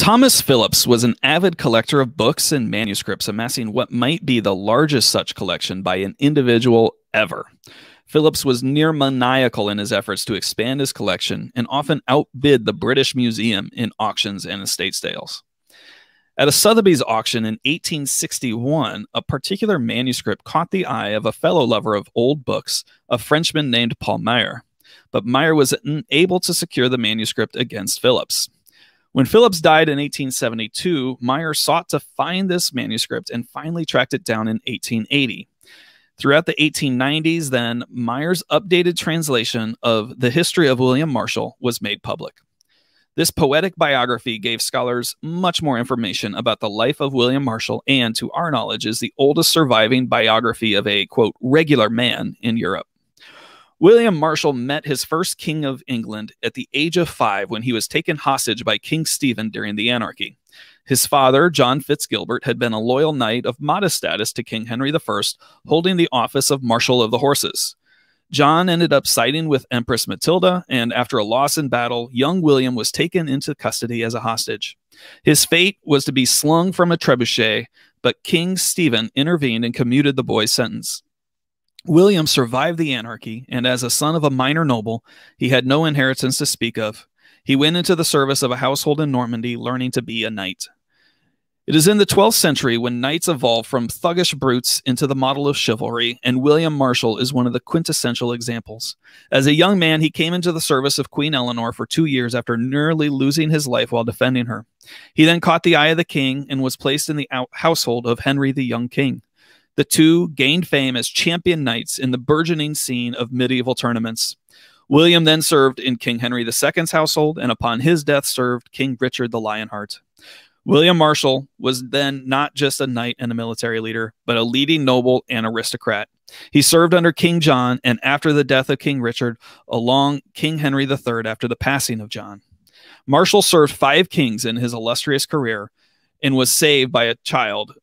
Thomas Phillips was an avid collector of books and manuscripts, amassing what might be the largest such collection by an individual ever. Phillips was near maniacal in his efforts to expand his collection and often outbid the British Museum in auctions and estate sales. At a Sotheby's auction in 1861, a particular manuscript caught the eye of a fellow lover of old books, a Frenchman named Paul Meyer. But Meyer was unable to secure the manuscript against Phillips. When Phillips died in 1872, Meyer sought to find this manuscript and finally tracked it down in 1880. Throughout the 1890s, then, Meyer's updated translation of The History of William Marshall was made public. This poetic biography gave scholars much more information about the life of William Marshall and, to our knowledge, is the oldest surviving biography of a, quote, regular man in Europe. William Marshall met his first king of England at the age of 5 when he was taken hostage by King Stephen during the anarchy. His father, John Fitzgilbert, had been a loyal knight of modest status to King Henry I, holding the office of Marshal of the Horses. John ended up siding with Empress Matilda, and after a loss in battle, young William was taken into custody as a hostage. His fate was to be slung from a trebuchet, but King Stephen intervened and commuted the boy's sentence. William survived the anarchy, and as a son of a minor noble, he had no inheritance to speak of. He went into the service of a household in Normandy, learning to be a knight. It is in the 12th century when knights evolved from thuggish brutes into the model of chivalry, and William Marshall is one of the quintessential examples. As a young man, he came into the service of Queen Eleanor for 2 years after nearly losing his life while defending her. He then caught the eye of the king and was placed in the household of Henry the Young King. The two gained fame as champion knights in the burgeoning scene of medieval tournaments. William then served in King Henry II's household, and upon his death served King Richard the Lionheart. William Marshall was then not just a knight and a military leader, but a leading noble and aristocrat. He served under King John, and after the death of King Richard, along King Henry III after the passing of John. Marshall served 5 kings in his illustrious career and was saved by a child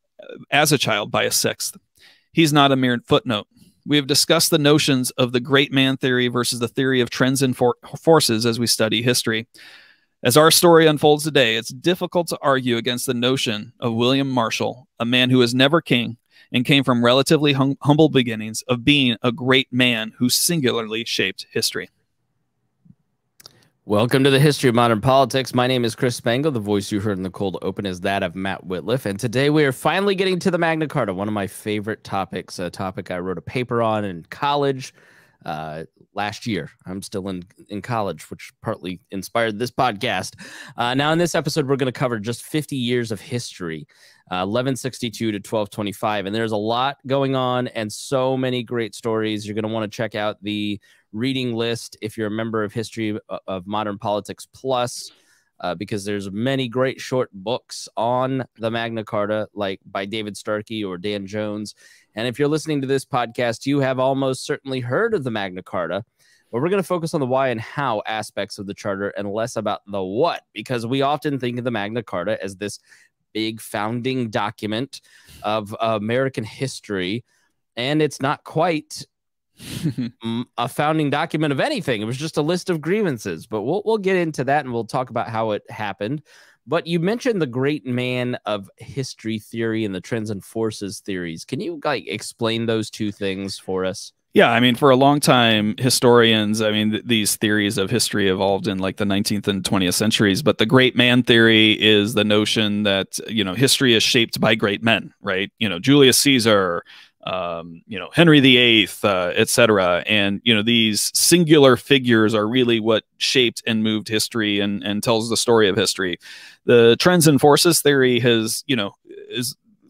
by a 6th. He's not a mere footnote. We have discussed the notions of the great man theory versus the theory of trends and forces as we study history. As our story unfolds today, it's difficult to argue against the notion of William Marshall, a man who was never king and came from relatively humble beginnings, of being a great man who singularly shaped history. Welcome to the History of Modern Politics. My name is Chris Spangle. The voice you heard in the cold open is that of Matt Whitliff. And today we are finally getting to the Magna Carta, one of my favorite topics, a topic I wrote a paper on in college last year. I'm still in college, which partly inspired this podcast. Now in this episode, we're going to cover just 50 years of history, 1162 to 1225. And there's a lot going on and so many great stories. You're going to want to check out the reading list if you're a member of History of Modern Politics Plus, because there's many great short books on the Magna Carta, like by David Starkey or Dan Jones. And if you're listening to this podcast, you have almost certainly heard of the Magna Carta, but we're going to focus on the why and how aspects of the charter and less about the what, because we often think of the Magna Carta as this big founding document of American history, and it's not quite a founding document of anything. It was just a list of grievances, but we'll get into that and we'll talk about how it happened. But you mentioned the great man of history theory and the trends and forces theories. Can you explain those two things for us? Yeah, I mean, for a long time, historians, I mean, these theories of history evolved in like the 19th and 20th centuries. But the great man theory is the notion that, history is shaped by great men, right? Julius Caesar, Henry VIII, etc. And, these singular figures are really what shaped and moved history and tells the story of history. The trends and forces theory is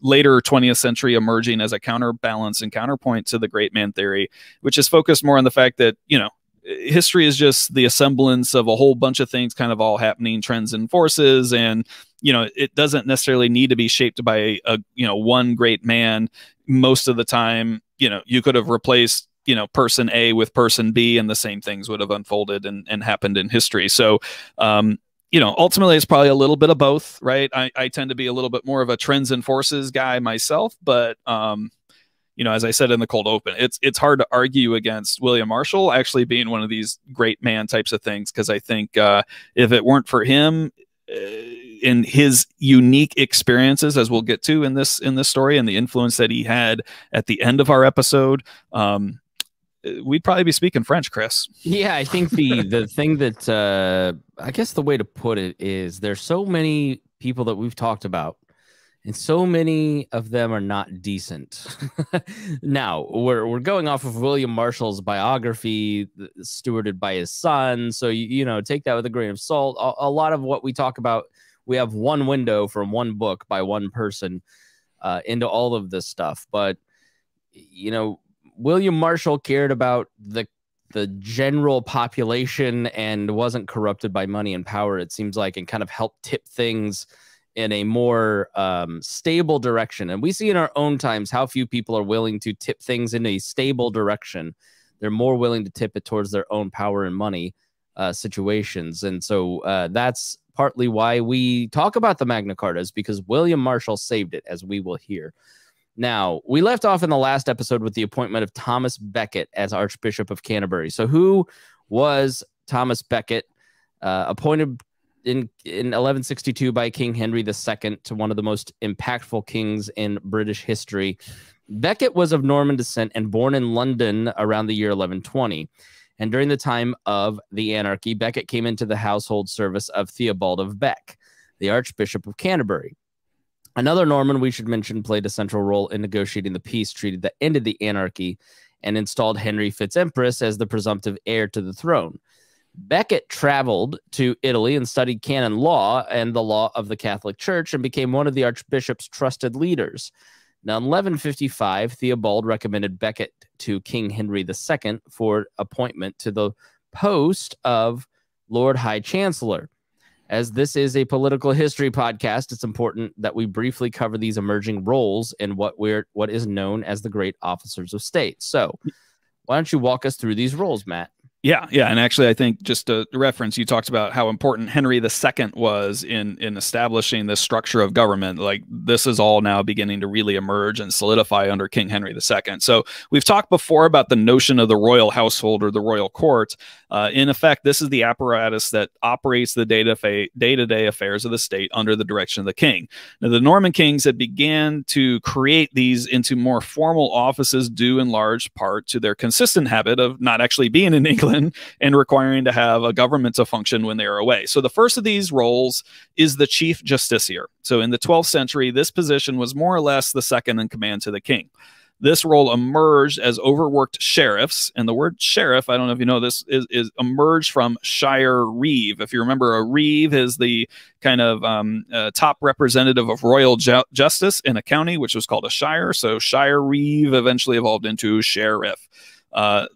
later 20th century emerging as a counterbalance and counterpoint to the great man theory, which is focused more on the fact that, history is just the assemblance of a whole bunch of things kind of all happening, trends and forces. And, it doesn't necessarily need to be shaped by one great man. Most of the time, you could have replaced, person A with person B and the same things would have unfolded and happened in history. So, ultimately it's probably a little bit of both, right? I tend to be a little bit more of a trends and forces guy myself, but, as I said in the cold open, it's hard to argue against William Marshall actually being one of these great man types of things. Cause I think, if it weren't for him, in his unique experiences, as we'll get to in this story, and the influence that he had at the end of our episode, we'd probably be speaking French, Chris. Yeah, I think the thing that I guess the way to put it is there's so many people that we've talked about, and so many of them are not decent. Now, we're going off of William Marshall's biography, stewarded by his son. So, you know, take that with a grain of salt. A lot of what we talk about, we have one window from one book by one person into all of this stuff. But, you know, William Marshall cared about the general population and wasn't corrupted by money and power, it seems like, and kind of helped tip things in a more stable direction. And we see in our own times how few people are willing to tip things in a stable direction. They're more willing to tip it towards their own power and money situations. And so that's partly why we talk about the Magna Carta, is because William Marshall saved it, as we will hear. Now, we left off in the last episode with the appointment of Thomas Becket as Archbishop of Canterbury. So who was Thomas Becket, appointed in 1162 by King Henry II to one of the most impactful kings in British history? Becket was of Norman descent and born in London around the year 1120. And during the time of the anarchy, Becket came into the household service of Theobald of Bec, the Archbishop of Canterbury. Another Norman we should mention played a central role in negotiating the peace treaty that ended the anarchy and installed Henry Fitz-Empress as the presumptive heir to the throne. Becket traveled to Italy and studied canon law and the law of the Catholic Church and became one of the Archbishop's trusted leaders. Now, in 1155, Theobald recommended Becket to King Henry II for appointment to the post of Lord High Chancellor. As this is a political history podcast, it's important that we briefly cover these emerging roles in what is known as the great officers of state. So why don't you walk us through these roles, Matt? Yeah. And actually, I think just a reference, you talked about how important Henry II was in establishing this structure of government. Like, this is all now beginning to really emerge and solidify under King Henry II. So we've talked before about the notion of the royal household or the royal court. In effect, this is the apparatus that operates the day-to-day affairs of the state under the direction of the king. Now, the Norman kings had began to create these into more formal offices due in large part to their consistent habit of not actually being in England and requiring to have a government to function when they are away. So the first of these roles is the chief justiciar. So in the 12th century, this position was more or less the second in command to the king. This role emerged as overworked sheriffs, and the word sheriff, I don't know if you know this, is emerged from shire reeve. If you remember, a reeve is the kind of top representative of royal justice in a county, which was called a shire. So shire reeve eventually evolved into sheriff.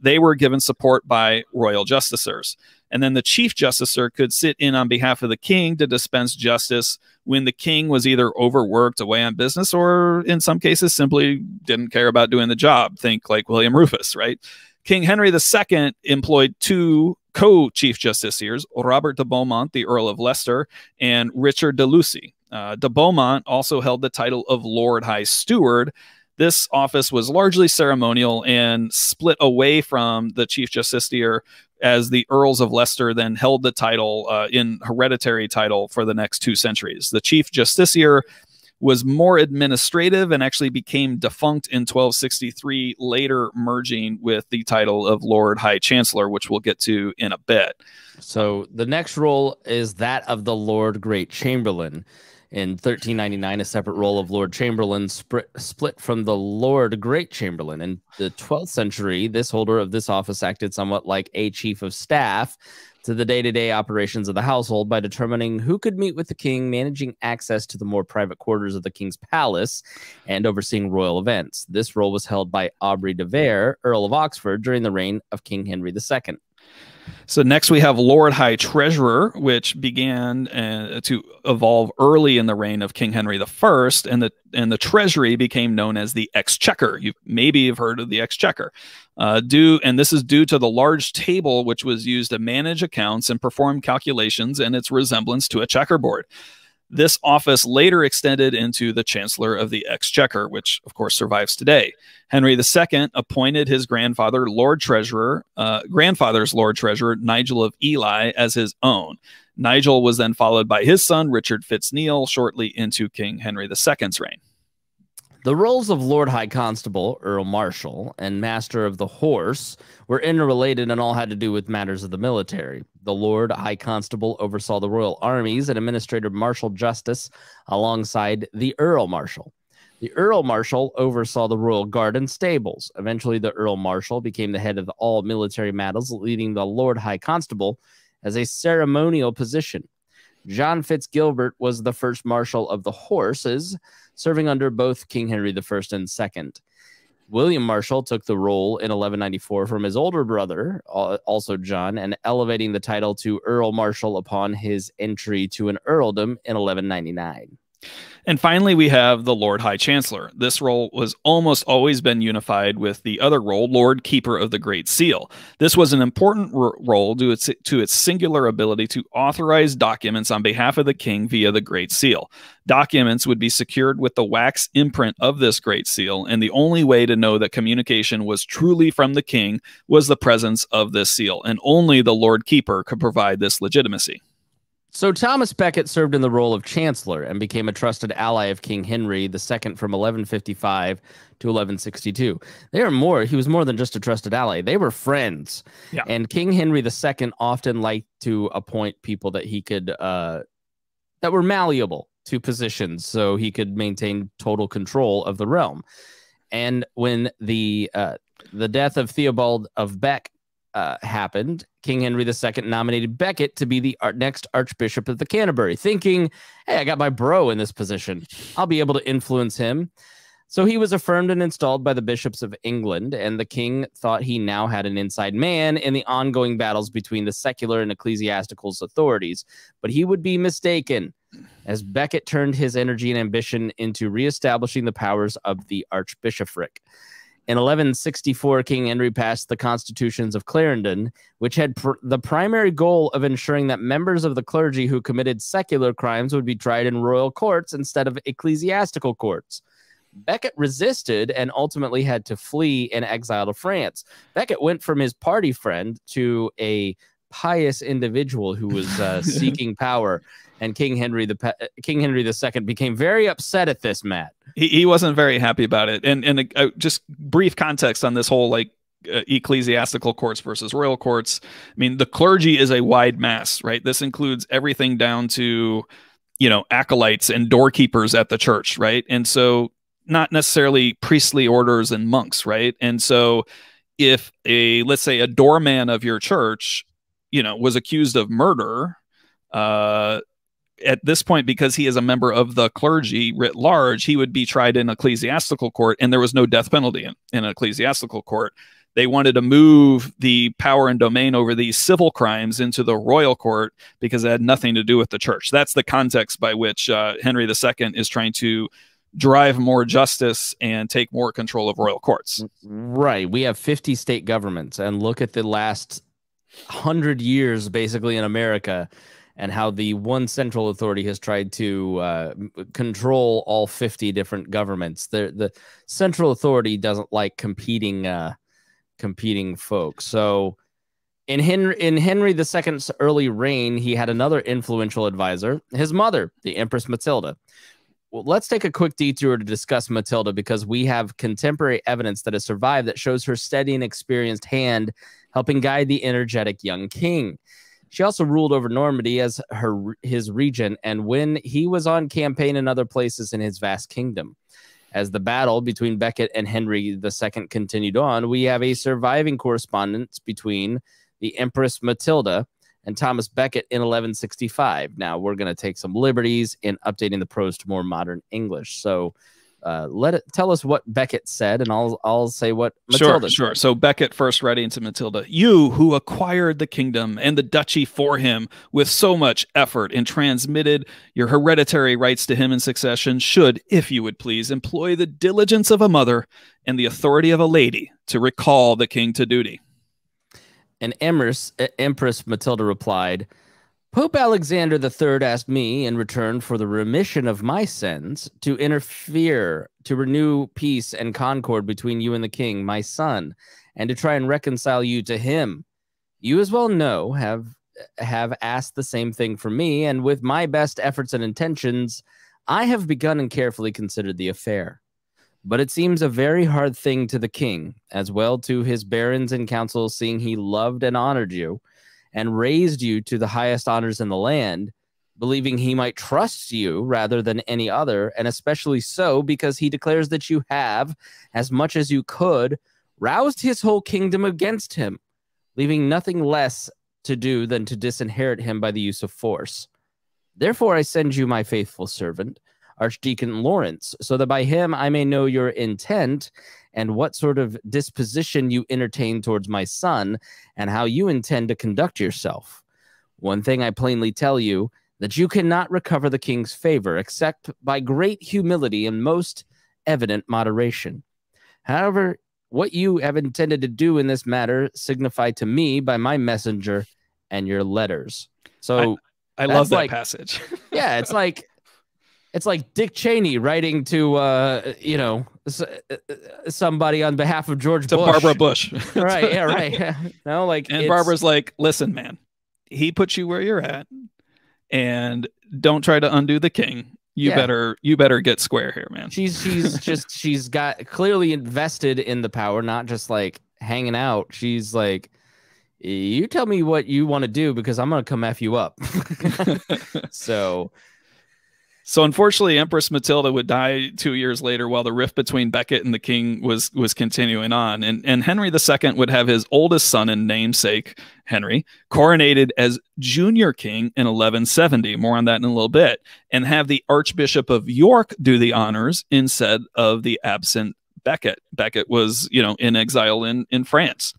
They were given support by royal justicers. And then the chief justiciar could sit in on behalf of the king to dispense justice when the king was either overworked, away on business, or in some cases simply didn't care about doing the job. Think like William Rufus, right? King Henry II employed two co-chief justiciars, Robert de Beaumont, the Earl of Leicester, and Richard de Lucy. De Beaumont also held the title of Lord High Steward. This office was largely ceremonial and split away from the chief justiciar, as the Earls of Leicester then held the title in hereditary title for the next 2 centuries. The chief justiciar was more administrative and actually became defunct in 1263, later merging with the title of Lord High Chancellor, which we'll get to in a bit. So the next role is that of the Lord Great Chamberlain. In 1399, a separate role of Lord Chamberlain split from the Lord Great Chamberlain. In the 12th century, this holder of this office acted somewhat like a chief of staff to the day-to-day operations of the household by determining who could meet with the king, managing access to the more private quarters of the king's palace, and overseeing royal events. This role was held by Aubrey de Vere, Earl of Oxford, during the reign of King Henry II. So next we have Lord High Treasurer, which began to evolve early in the reign of King Henry I, and the Treasury became known as the Exchequer. Maybe you've heard of the Exchequer. And this is due to the large table which was used to manage accounts and perform calculations and its resemblance to a checkerboard. This office later extended into the Chancellor of the Exchequer, which of course survives today. Henry II appointed his grandfather's Lord Treasurer, Nigel of Ely, as his own. Nigel was then followed by his son, Richard FitzNeil, shortly into King Henry II's reign. The roles of Lord High Constable, Earl Marshal, and Master of the Horse were interrelated and all had to do with matters of the military. The Lord High Constable oversaw the royal armies and administered martial justice alongside the Earl Marshal. The Earl Marshal oversaw the royal guard and stables. Eventually, the Earl Marshal became the head of all military matters, leading the Lord High Constable as a ceremonial position. John Fitzgilbert was the first Marshal of the Horses, serving under both King Henry I and II. William Marshal took the role in 1194 from his older brother, also John, and elevating the title to Earl Marshal upon his entry to an earldom in 1199. And finally, we have the Lord High Chancellor. This role was almost always been unified with the other role, Lord Keeper of the Great Seal. This was an important role due to its singular ability to authorize documents on behalf of the king via the Great Seal. Documents would be secured with the wax imprint of this Great Seal, and the only way to know that communication was truly from the king was the presence of this seal, and only the Lord Keeper could provide this legitimacy. So Thomas Becket served in the role of Chancellor and became a trusted ally of King Henry II from 1155 to 1162. He was more than just a trusted ally. They were friends. Yeah. And King Henry II often liked to appoint people that he could, that were malleable to positions so he could maintain total control of the realm. And when the death of Theobald of Bec happened, King Henry II nominated Becket to be the next Archbishop of the Canterbury, thinking, hey, I got my bro in this position. I'll be able to influence him. So he was affirmed and installed by the bishops of England, and the king thought he now had an inside man in the ongoing battles between the secular and ecclesiastical authorities. But he would be mistaken, as Becket turned his energy and ambition into reestablishing the powers of the archbishopric. In 1164, King Henry passed the Constitutions of Clarendon, which had the primary goal of ensuring that members of the clergy who committed secular crimes would be tried in royal courts instead of ecclesiastical courts. Becket resisted and ultimately had to flee and exile to France. Becket went from his party friend to a pious individual who was seeking power. And King Henry II became very upset at this, Matt. He wasn't very happy about it. And just brief context on this whole ecclesiastical courts versus royal courts. I mean, the clergy is a wide mass, right? This includes everything down to, acolytes and doorkeepers at the church, right? And so not necessarily priestly orders and monks, right? And so if let's say a doorman of your church, was accused of murder, at this point, because he is a member of the clergy writ large, he would be tried in ecclesiastical court, and there was no death penalty in an ecclesiastical court. They wanted to move the power and domain over these civil crimes into the royal court because it had nothing to do with the church. That's the context by which Henry II is trying to drive more justice and take more control of royal courts. Right. We have 50 state governments, and look at the last 100 years, basically, in America, and how the one central authority has tried to control all 50 different governments. The central authority doesn't like competing folks. So in Henry II's early reign, he had another influential advisor, his mother, the Empress Matilda. Well, let's take a quick detour to discuss Matilda, because we have contemporary evidence that has survived that shows her steady and experienced hand helping guide the energetic young king. She also ruled over Normandy as his regent, and when he was on campaign in other places in his vast kingdom. As the battle between Becket and Henry II continued on, we have a surviving correspondence between the Empress Matilda and Thomas Becket in 1165. Now, we're going to take some liberties in updating the prose to more modern English. So tell us what Becket said, and I'll say what Matilda said. Sure. So Becket first writing to Matilda, "You who acquired the kingdom and the duchy for him with so much effort and transmitted your hereditary rights to him in succession should, if you would please, employ the diligence of a mother and the authority of a lady to recall the king to duty." And Empress Matilda replied, Pope Alexander III asked me, in return for the remission of my sins, to interfere to renew peace and concord between you and the king, my son, and to try and reconcile you to him. You as well know have asked the same thing from me, and with my best efforts and intentions, I have begun and carefully considered the affair. But it seems a very hard thing to the king, as well to his barons and councils, seeing he loved and honored you, and raised you to the highest honors in the land, believing he might trust you rather than any other, and especially so because he declares that you have, as much as you could, roused his whole kingdom against him, leaving nothing less to do than to disinherit him by the use of force. Therefore I send you my faithful servant, Archdeacon Lawrence, so that by him I may know your intent and what sort of disposition you entertain towards my son, and how you intend to conduct yourself. One thing I plainly tell you, that you cannot recover the king's favor, except by great humility and most evident moderation. However, what you have intended to do in this matter signify to me by my messenger and your letters. So I love that passage. Yeah, it's like Dick Cheney writing to, somebody on behalf of George Bush. Barbara Bush. Right, yeah, right. No, and Barbara's like, listen, man, he put you where you're at, and don't try to undo the king. You better get square here, man. She's got clearly invested in the power, not just like hanging out. She's like, you tell me what you want to do because I'm going to come F you up. So unfortunately, Empress Matilda would die 2 years later while the rift between Becket and the king was continuing on. And Henry II would have his oldest son and namesake, Henry, coronated as junior king in 1170. More on that in a little bit. And have the Archbishop of York do the honors instead of the absent Becket. Becket was, in exile in France.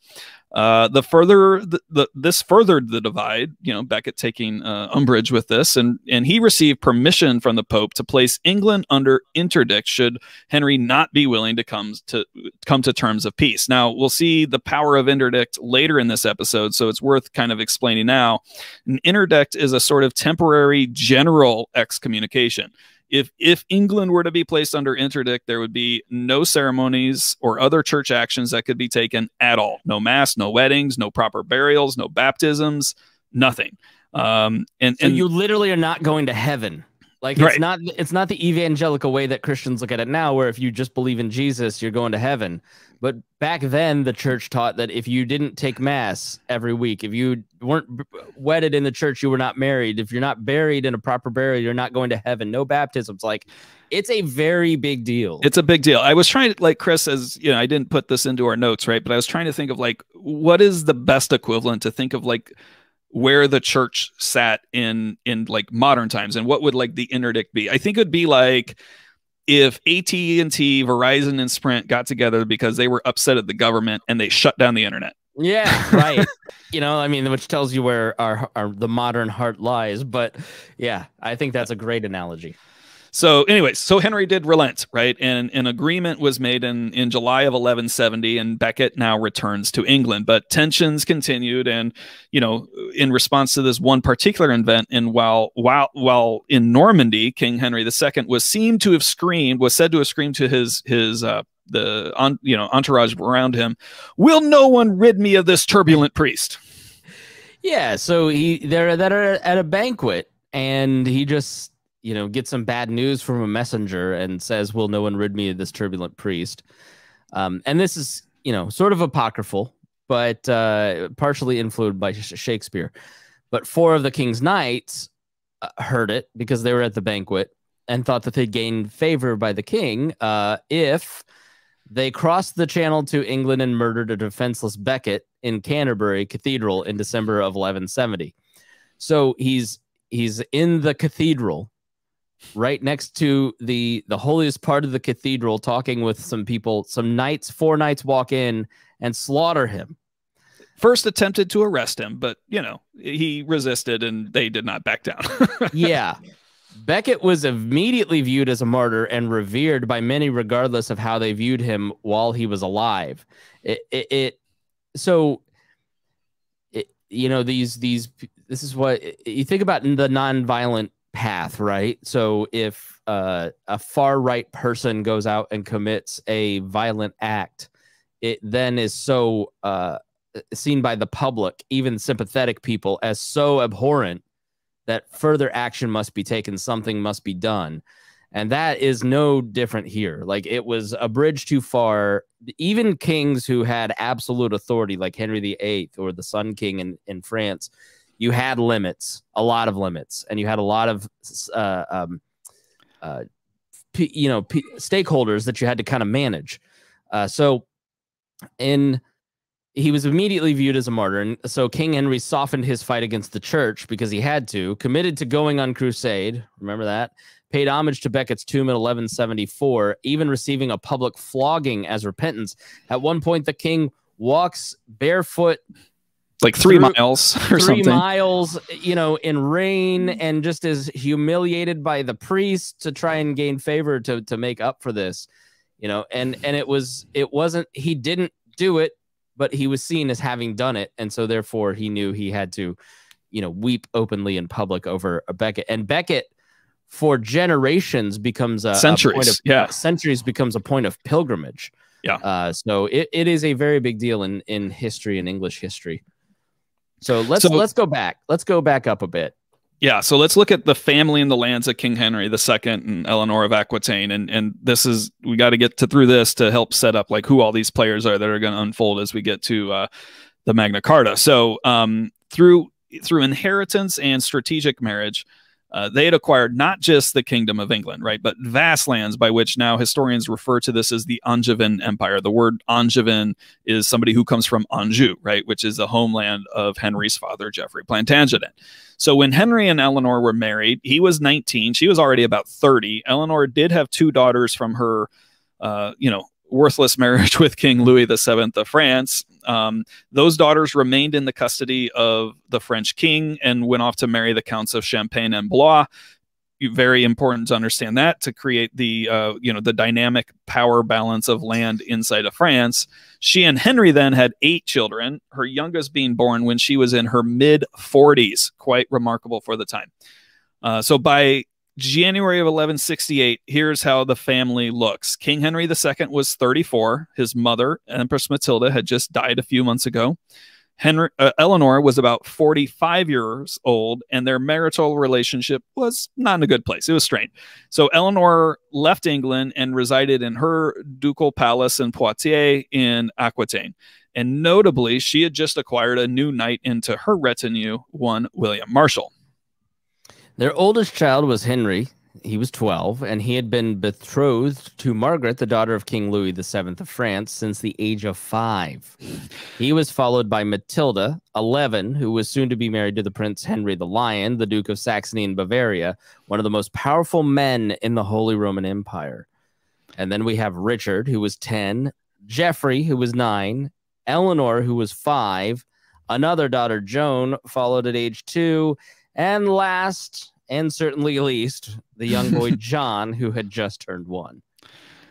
This furthered the divide, Becket taking umbrage with this, and he received permission from the Pope to place England under interdict should Henry not be willing to come to terms of peace. Now, we'll see the power of interdict later in this episode, so it's worth kind of explaining now. An interdict is a sort of temporary general excommunication. If England were to be placed under interdict, there would be no ceremonies or other church actions that could be taken at all. No mass, no weddings, no proper burials, no baptisms, nothing. So you literally are not going to heaven. Like it's not the evangelical way that Christians look at it now, where if you just believe in Jesus, you're going to heaven. But back then, the church taught that if you didn't take mass every week, if you weren't wedded in the church, you were not married. If you're not buried in a proper burial, you're not going to heaven. No baptisms. Like, it's a very big deal. It's a big deal. I was trying to, like Chris, as you know, I didn't put this into our notes, right? But I was trying to think of like, what is the best equivalent to think of like where the church sat in like modern times, and what would like the interdict be? I think it would be like if AT&T, Verizon, and Sprint got together because they were upset at the government and they shut down the internet. Yeah, right. Which tells you where the modern heart lies. But yeah, I think that's a great analogy. So anyways, so Henry did relent, right? And an agreement was made in July of 1170, and Becket now returns to England. But tensions continued, and, in response to this one particular event, and while in Normandy, King Henry II was said to have screamed to his entourage around him, "Will no one rid me of this turbulent priest?" Yeah, so they're at a banquet, and he just get some bad news from a messenger and says, "Will no one rid me of this turbulent priest?" And this is, sort of apocryphal, but partially influenced by Shakespeare. But 4 of the king's knights heard it because they were at the banquet and thought that they'd gain favor by the king if they crossed the channel to England and murdered a defenseless Becket in Canterbury Cathedral in December of 1170. So he's in the cathedral, right next to the holiest part of the cathedral, talking with some people. Some knights, 4 knights, walk in and slaughter him. First attempted to arrest him, but he resisted and they did not back down. Yeah. Becket was immediately viewed as a martyr and revered by many, regardless of how they viewed him while he was alive. These this is what you think about in the nonviolent path, right? So if a far right person goes out and commits a violent act, it then is so seen by the public, even sympathetic people, as so abhorrent that further action must be taken, something must be done. And that is no different here. Like, it was a bridge too far. Even kings who had absolute authority, like Henry VIII or the Sun King in France, you had limits, a lot of limits, and you had a lot of stakeholders that you had to kind of manage. He was immediately viewed as a martyr, and so King Henry softened his fight against the church because he had to, committed to going on crusade, remember that, paid homage to Becket's tomb in 1174, even receiving a public flogging as repentance. At one point, the king walks barefoot like 3 miles or something. 3 miles, in rain, and just is humiliated by the priest to try and gain favor to make up for this, and it wasn't, he didn't do it, but he was seen as having done it. And so therefore he knew he had to, weep openly in public over Becket. And Becket for generations becomes centuries becomes a point of pilgrimage. Yeah. So it is a very big deal in history and English history. So let's go back. Let's go back up a bit. Yeah, so let's look at the family and the lands of King Henry II and Eleanor of Aquitaine, and this is, we got to get through this to help set up like who all these players are that are going to unfold as we get to the Magna Carta. So through inheritance and strategic marriage, they had acquired not just the Kingdom of England, right, but vast lands, by which now historians refer to this as the Angevin Empire. The word Angevin is somebody who comes from Anjou, right, which is the homeland of Henry's father, Geoffrey Plantagenet. So when Henry and Eleanor were married, he was 19. She was already about 30. Eleanor did have 2 daughters from her, worthless marriage with King Louis VII of France. Those daughters remained in the custody of the French king and went off to marry the counts of Champagne and Blois. Very important to understand that, to create the the dynamic power balance of land inside of France. She and Henry then had 8 children, her youngest being born when she was in her mid-40s. Quite remarkable for the time. So by January of 1168, here's how the family looks. King Henry II was 34. His mother, Empress Matilda, had just died a few months ago. Eleanor was about 45 years old, and their marital relationship was not in a good place. It was strained. So Eleanor left England and resided in her ducal palace in Poitiers in Aquitaine. And notably, she had just acquired a new knight into her retinue, one William Marshal. Their oldest child was Henry. He was 12, and he had been betrothed to Margaret, the daughter of King Louis VII of France, since the age of 5. He was followed by Matilda, 11, who was soon to be married to the Prince Henry the Lion, the Duke of Saxony and Bavaria, one of the most powerful men in the Holy Roman Empire. And then we have Richard, who was 10, Geoffrey, who was 9, Eleanor, who was 5, another daughter, Joan, followed at age 2, and last, and certainly least, the young boy John, who had just turned 1.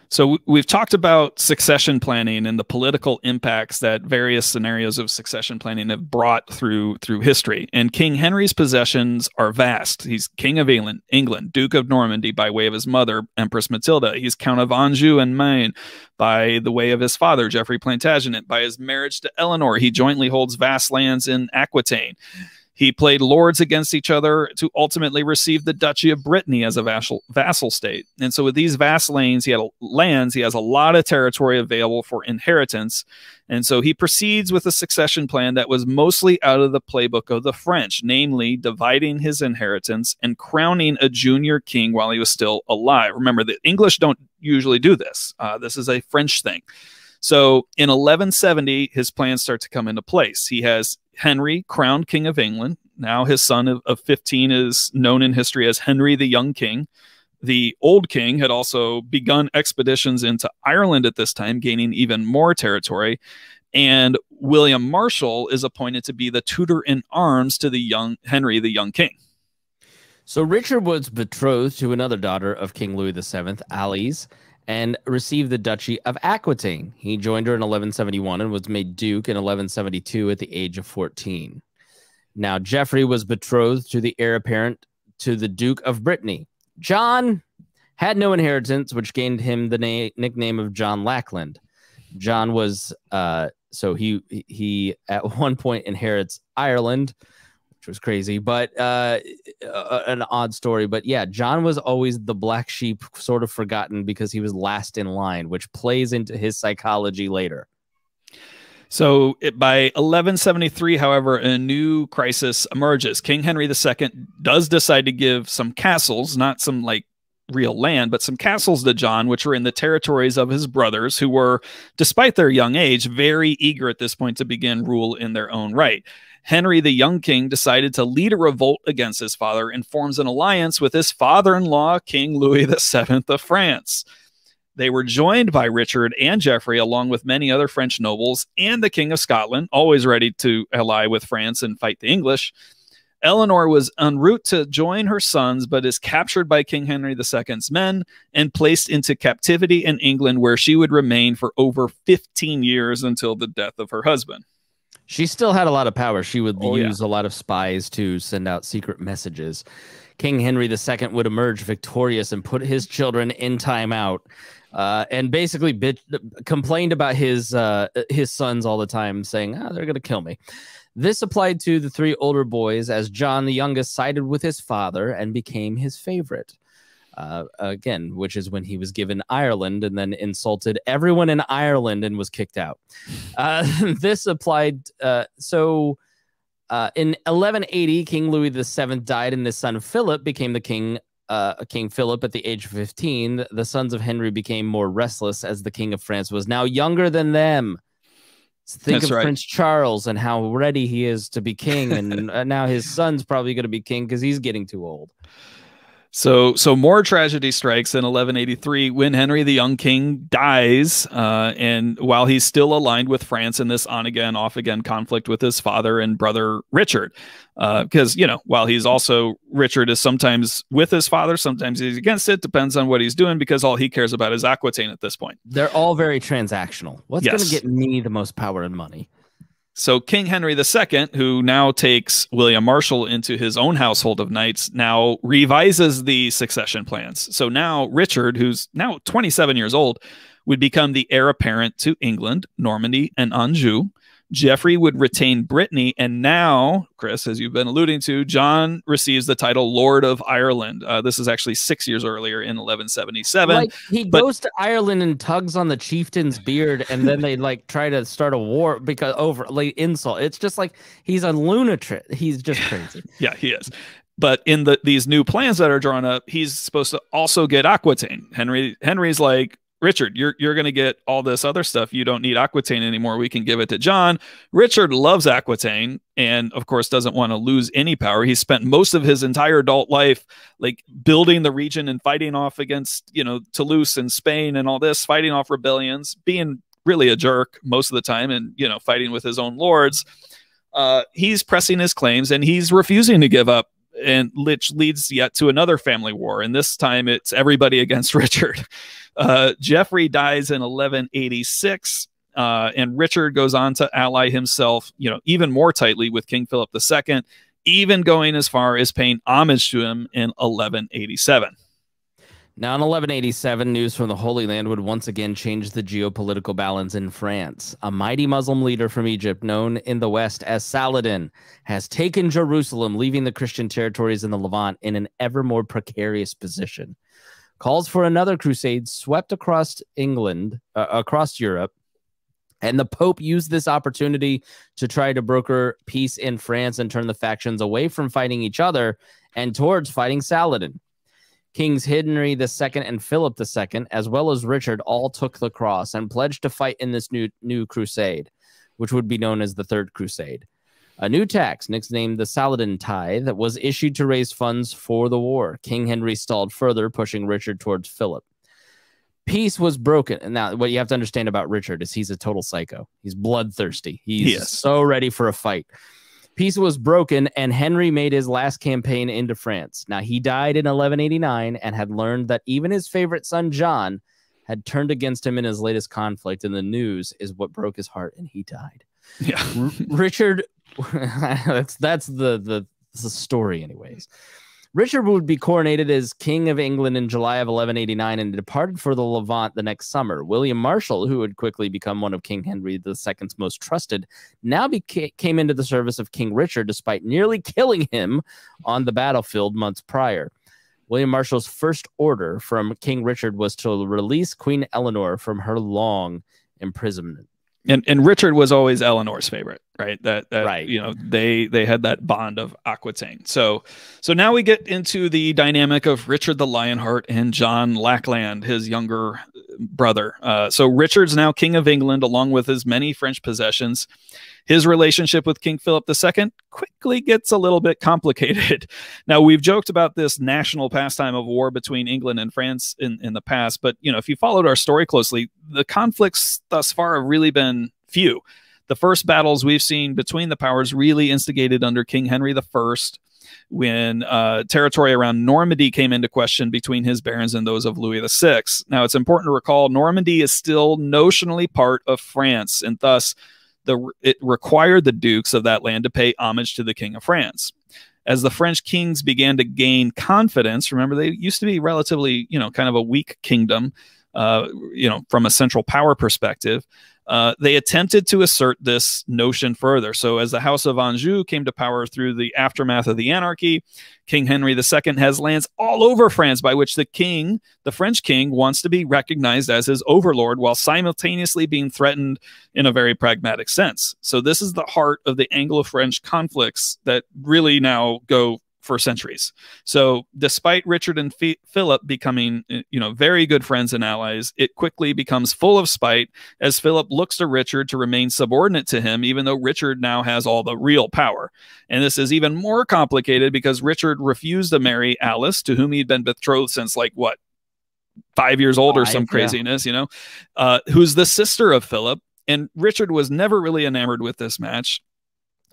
So we've talked about succession planning and the political impacts that various scenarios of succession planning have brought through history. And King Henry's possessions are vast. He's King of England, Duke of Normandy by way of his mother, Empress Matilda. He's Count of Anjou and Maine by the way of his father, Geoffrey Plantagenet. By his marriage to Eleanor, he jointly holds vast lands in Aquitaine. He played lords against each other to ultimately receive the Duchy of Brittany as a vassal state. And so with these vast lands, he has a lot of territory available for inheritance. And so he proceeds with a succession plan that was mostly out of the playbook of the French, namely dividing his inheritance and crowning a junior king while he was still alive. Remember, the English don't usually do this. This is a French thing. So in 1170, his plans start to come into place. He has Henry crowned King of England. Now his son of 15 is known in history as Henry the Young King. The old king had also begun expeditions into Ireland at this time, gaining even more territory. And William Marshal is appointed to be the tutor in arms to the young Henry the Young King. So Richard was betrothed to another daughter of King Louis VII, Alice, and received the Duchy of Aquitaine. He joined her in 1171 and was made Duke in 1172 at the age of 14. Now, Geoffrey was betrothed to the heir apparent to the Duke of Brittany. John had no inheritance, which gained him the nickname of John Lackland. John was so he at one point inherits Ireland, which was crazy, but an odd story. But yeah, John was always the black sheep, sort of forgotten because he was last in line, which plays into his psychology later. So by 1173, however, a new crisis emerges. King Henry II does decide to give some castles, not some like real land, but some castles to John, which were in the territories of his brothers, who were, despite their young age, very eager at this point to begin rule in their own right. Henry, the young king, decided to lead a revolt against his father and forms an alliance with his father-in-law, King Louis VII of France. They were joined by Richard and Geoffrey, along with many other French nobles, and the King of Scotland, always ready to ally with France and fight the English. Eleanor was en route to join her sons, but is captured by King Henry II's men and placed into captivity in England, where she would remain for over 15 years until the death of her husband. She still had a lot of power. She would use a lot of spies to send out secret messages. King Henry II would emerge victorious and put his children in timeout. And basically complained about his sons all the time, saying, "Oh, they're going to kill me." This applied to the three older boys, as John, the youngest, sided with his father and became his favorite. Again, which is when he was given Ireland and then insulted everyone in Ireland and was kicked out. This applied. In 1180, King Louis VII died, and his son Philip became the king. King Philip at the age of 15. The sons of Henry became more restless, as the King of France was now younger than them. Think of Prince Charles and how ready he is to be king, and now his son's probably going to be king because he's getting too old. So more tragedy strikes in 1183 when Henry the young king dies, and while he's still aligned with France in this on-again, off-again conflict with his father and brother Richard. Because, while he's also, Richard is sometimes with his father, sometimes he's against it, depends on what he's doing, because all he cares about is Aquitaine at this point. They're all very transactional. What's going to get me the most power and money? So King Henry II, who now takes William Marshall into his own household of knights, now revises the succession plans. So now Richard, who's now 27 years old, would become the heir apparent to England, Normandy, and Anjou. Geoffrey would retain Brittany, and now, Chris, as you've been alluding to, John receives the title Lord of Ireland. This is actually 6 years earlier in 1177. Like, he goes to Ireland and tugs on the chieftain's beard, and then they try to start a war because over insult. It's just like he's a lunatic. He's just crazy. Yeah, he is. But in these new plans that are drawn up, he's supposed to also get Aquitaine. Henry's like, Richard, you're going to get all this other stuff. You don't need Aquitaine anymore. We can give it to John. Richard loves Aquitaine and, of course, doesn't want to lose any power. He spent most of his entire adult life building the region and fighting off against, Toulouse and Spain and all this, fighting off rebellions, being really a jerk most of the time and, fighting with his own lords. He's pressing his claims and he's refusing to give up, and which leads yet to another family war. And this time it's everybody against Richard. Geoffrey dies in 1186, and Richard goes on to ally himself, even more tightly with King Philip II, even going as far as paying homage to him in 1187. Now in 1187, news from the Holy Land would once again change the geopolitical balance in France. A mighty Muslim leader from Egypt, known in the West as Saladin, has taken Jerusalem, leaving the Christian territories in the Levant in an ever more precarious position. Calls for another crusade swept across England, across Europe, and the Pope used this opportunity to try to broker peace in France and turn the factions away from fighting each other and towards fighting Saladin. Kings Henry II and Philip II, as well as Richard, all took the cross and pledged to fight in this new crusade, which would be known as the Third Crusade. A new tax, nicknamed the Saladin Tithe, was issued to raise funds for the war. King Henry stalled further, pushing Richard towards Philip. Peace was broken. And now, what you have to understand about Richard is he's a total psycho. He's bloodthirsty. He's so ready for a fight. Peace was broken, and Henry made his last campaign into France. Now, he died in 1189 and had learned that even his favorite son, John, had turned against him in his latest conflict, and the news is what broke his heart, and he died. Yeah. Richard That's the story, anyways. Richard would be coronated as King of England in July of 1189 and departed for the Levant the next summer. William Marshal, who would quickly become one of King Henry II's most trusted, now came into the service of King Richard despite nearly killing him on the battlefield months prior. William Marshal's first order from King Richard was to release Queen Eleanor from her long imprisonment. And Richard was always Eleanor's favorite, right? That right. You know, they had that bond of Aquitaine. So now we get into the dynamic of Richard the Lionheart and John Lackland, his younger brother. So Richard's now King of England, along with his many French possessions. His relationship with King Philip II quickly gets a little bit complicated. Now, we've joked about this national pastime of war between England and France in the past, but you know, if you followed our story closely, the conflicts thus far have really been few. The first battles we've seen between the powers really instigated under King Henry I, when territory around Normandy came into question between his barons and those of Louis VI. Now, it's important to recall Normandy is still notionally part of France, and thus it required the dukes of that land to pay homage to the King of France. As the French kings began to gain confidence, remember, they used to be relatively, you know, kind of a weak kingdom, you know, from a central power perspective. They attempted to assert this notion further. So as the House of Anjou came to power through the aftermath of the anarchy, King Henry II has lands all over France by which the French king, wants to be recognized as his overlord while simultaneously being threatened in a very pragmatic sense. So this is the heart of the Anglo-French conflicts that really now go for centuries. So despite Richard and Philip becoming, you know, very good friends and allies, it quickly becomes full of spite as Philip looks to Richard to remain subordinate to him, even though Richard now has all the real power. And this is even more complicated because Richard refused to marry Alice, to whom he'd been betrothed since, like, what, 5 years old or some craziness, you know, who's the sister of Philip. And Richard was never really enamored with this match.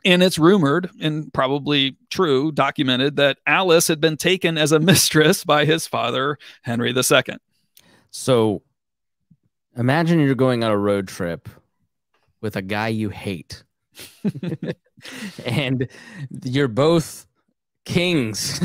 And it's rumored, and probably true, documented, that Alice had been taken as a mistress by his father, Henry II. So imagine you're going on a road trip with a guy you hate. And you're both kings.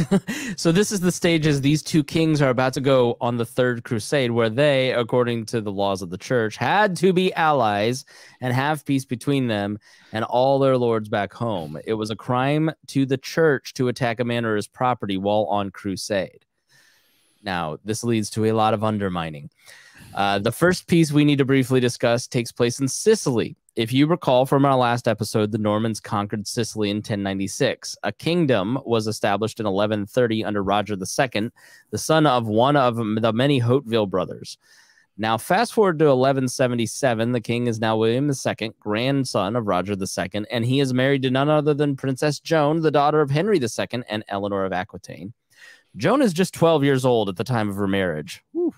So this is the stage as these two kings are about to go on the Third Crusade, where they, according to the laws of the church, had to be allies and have peace between them and all their lords back home. It was a crime to the church to attack a man or his property while on crusade. Now, this leads to a lot of undermining. The first piece we need to briefly discuss takes place in Sicily. If you recall from our last episode, the Normans conquered Sicily in 1096. A kingdom was established in 1130 under Roger II, the son of one of the many Hauteville brothers. Now, fast forward to 1177, the king is now William II, grandson of Roger II, and he is married to none other than Princess Joan, the daughter of Henry II and Eleanor of Aquitaine. Joan is just 12 years old at the time of her marriage. Whew.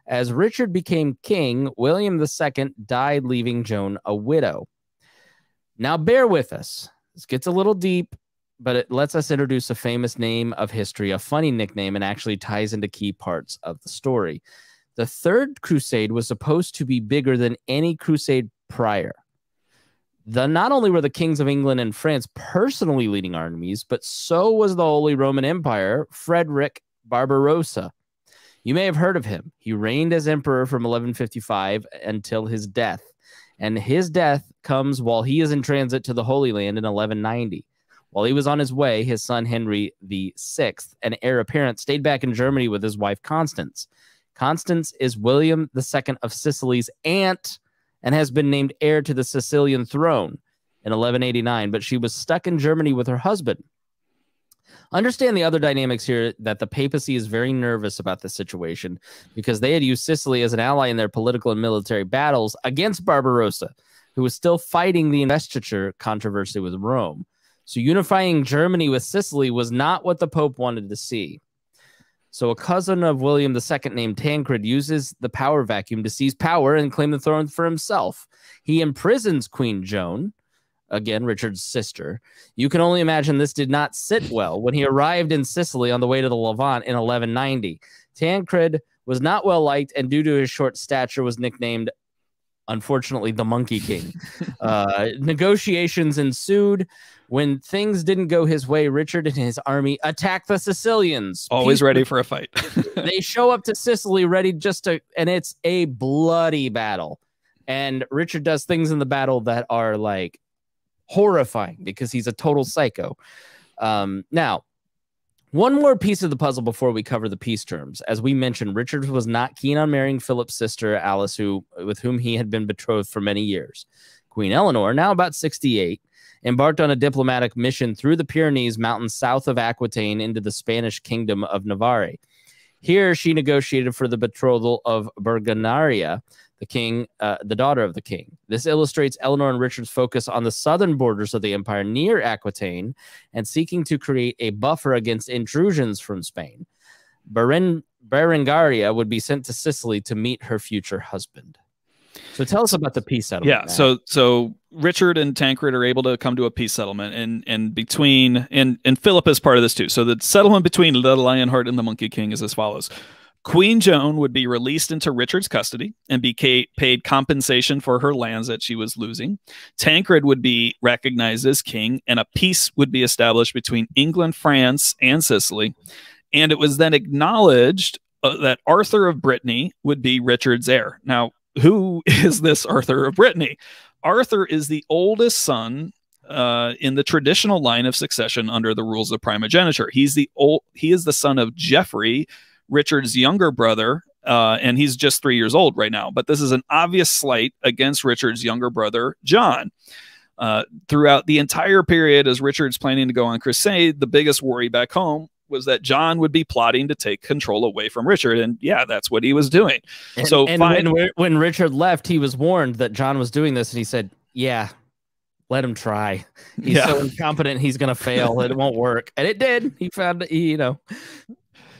As Richard became king, William II died, leaving Joan a widow. Now, bear with us. This gets a little deep, but it lets us introduce a famous name of history, a funny nickname, and actually ties into key parts of the story. The Third Crusade was supposed to be bigger than any crusade prior. Not only were the kings of England and France personally leading armies, but so was the Holy Roman Empire, Frederick Barbarossa. You may have heard of him. He reigned as emperor from 1155 until his death. And his death comes while he is in transit to the Holy Land in 1190. While he was on his way, his son Henry VI, an heir apparent, stayed back in Germany with his wife Constance. Constance is William II of Sicily's aunt and has been named heir to the Sicilian throne in 1189, but she was stuck in Germany with her husband. Understand the other dynamics here, that the papacy is very nervous about the situation because they had used Sicily as an ally in their political and military battles against Barbarossa, who was still fighting the investiture controversy with Rome. So unifying Germany with Sicily was not what the Pope wanted to see. So a cousin of William II named Tancred uses the power vacuum to seize power and claim the throne for himself. He imprisons Queen Joan, again, Richard's sister. You can only imagine this did not sit well when he arrived in Sicily on the way to the Levant in 1190. Tancred was not well liked, and due to his short stature was nicknamed, unfortunately, the Monkey King. Negotiations ensued. When things didn't go his way, Richard and his army attacked the Sicilians. Always ready for a fight. They show up to Sicily ready and it's a bloody battle. And Richard does things in the battle that are like horrifying because he's a total psycho. Now, one more piece of the puzzle before we cover the peace terms. As we mentioned, Richard was not keen on marrying Philip's sister, Alice, with whom he had been betrothed for many years. Queen Eleanor, now about 68, embarked on a diplomatic mission through the Pyrenees mountains south of Aquitaine into the Spanish kingdom of Navarre. Here, she negotiated for the betrothal of Berganaria, the daughter of the king. This illustrates Eleanor and Richard's focus on the southern borders of the empire near Aquitaine and seeking to create a buffer against intrusions from Spain. Berengaria would be sent to Sicily to meet her future husband. So tell us about the peace settlement. Yeah, so Richard and Tancred are able to come to a peace settlement, and Philip is part of this too. So the settlement between the Lionheart and the Monkey King is as follows. Queen Joan would be released into Richard's custody and be paid compensation for her lands that she was losing. Tancred would be recognized as king, and a peace would be established between England, France, and Sicily. And it was then acknowledged that Arthur of Brittany would be Richard's heir. Now, who is this Arthur of Brittany? Arthur is the oldest son in the traditional line of succession under the rules of primogeniture. He is the son of Geoffrey, Richard's younger brother, and he's just 3 years old right now. But this is an obvious slight against Richard's younger brother, John. Throughout the entire period, as Richard's planning to go on crusade, the biggest worry back home was that John would be plotting to take control away from Richard. And yeah, that's what he was doing. When Richard left, he was warned that John was doing this. And he said, yeah, let him try. He's so incompetent. He's going to fail. It won't work. And it did. He found,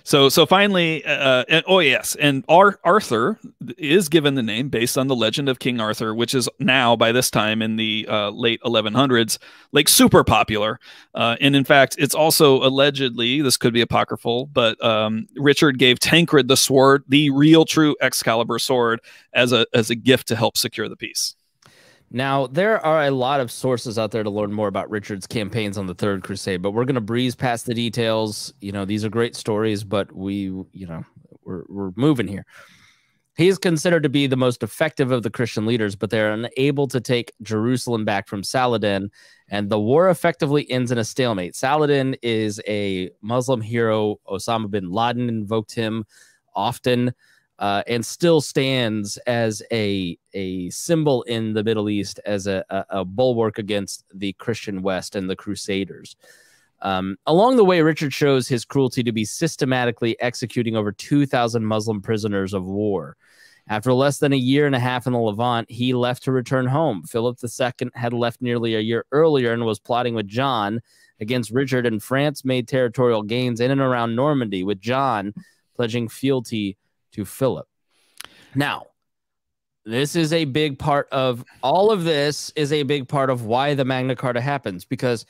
So finally, and Arthur is given the name based on the legend of King Arthur, which is now, by this time in the late 1100s, like super popular. And in fact, it's also allegedly, this could be apocryphal, but Richard gave Tancred the sword, the real true Excalibur sword, as a gift to help secure the peace. Now, there are a lot of sources out there to learn more about Richard's campaigns on the Third Crusade, but we're going to breeze past the details. These are great stories, but we're moving here. He is considered to be the most effective of the Christian leaders, but they're unable to take Jerusalem back from Saladin, and the war effectively ends in a stalemate. Saladin is a Muslim hero. Osama bin Laden invoked him often. And still stands as a symbol in the Middle East, as a bulwark against the Christian West and the Crusaders. Along the way, Richard shows his cruelty to be systematically executing over 2,000 Muslim prisoners of war. After less than a year and a half in the Levant, he left to return home. Philip II had left nearly a year earlier and was plotting with John against Richard, and France made territorial gains in and around Normandy, with John pledging fealty to Philip. Now, this is a big part of all of this, is a big part of why the Magna Carta happens, because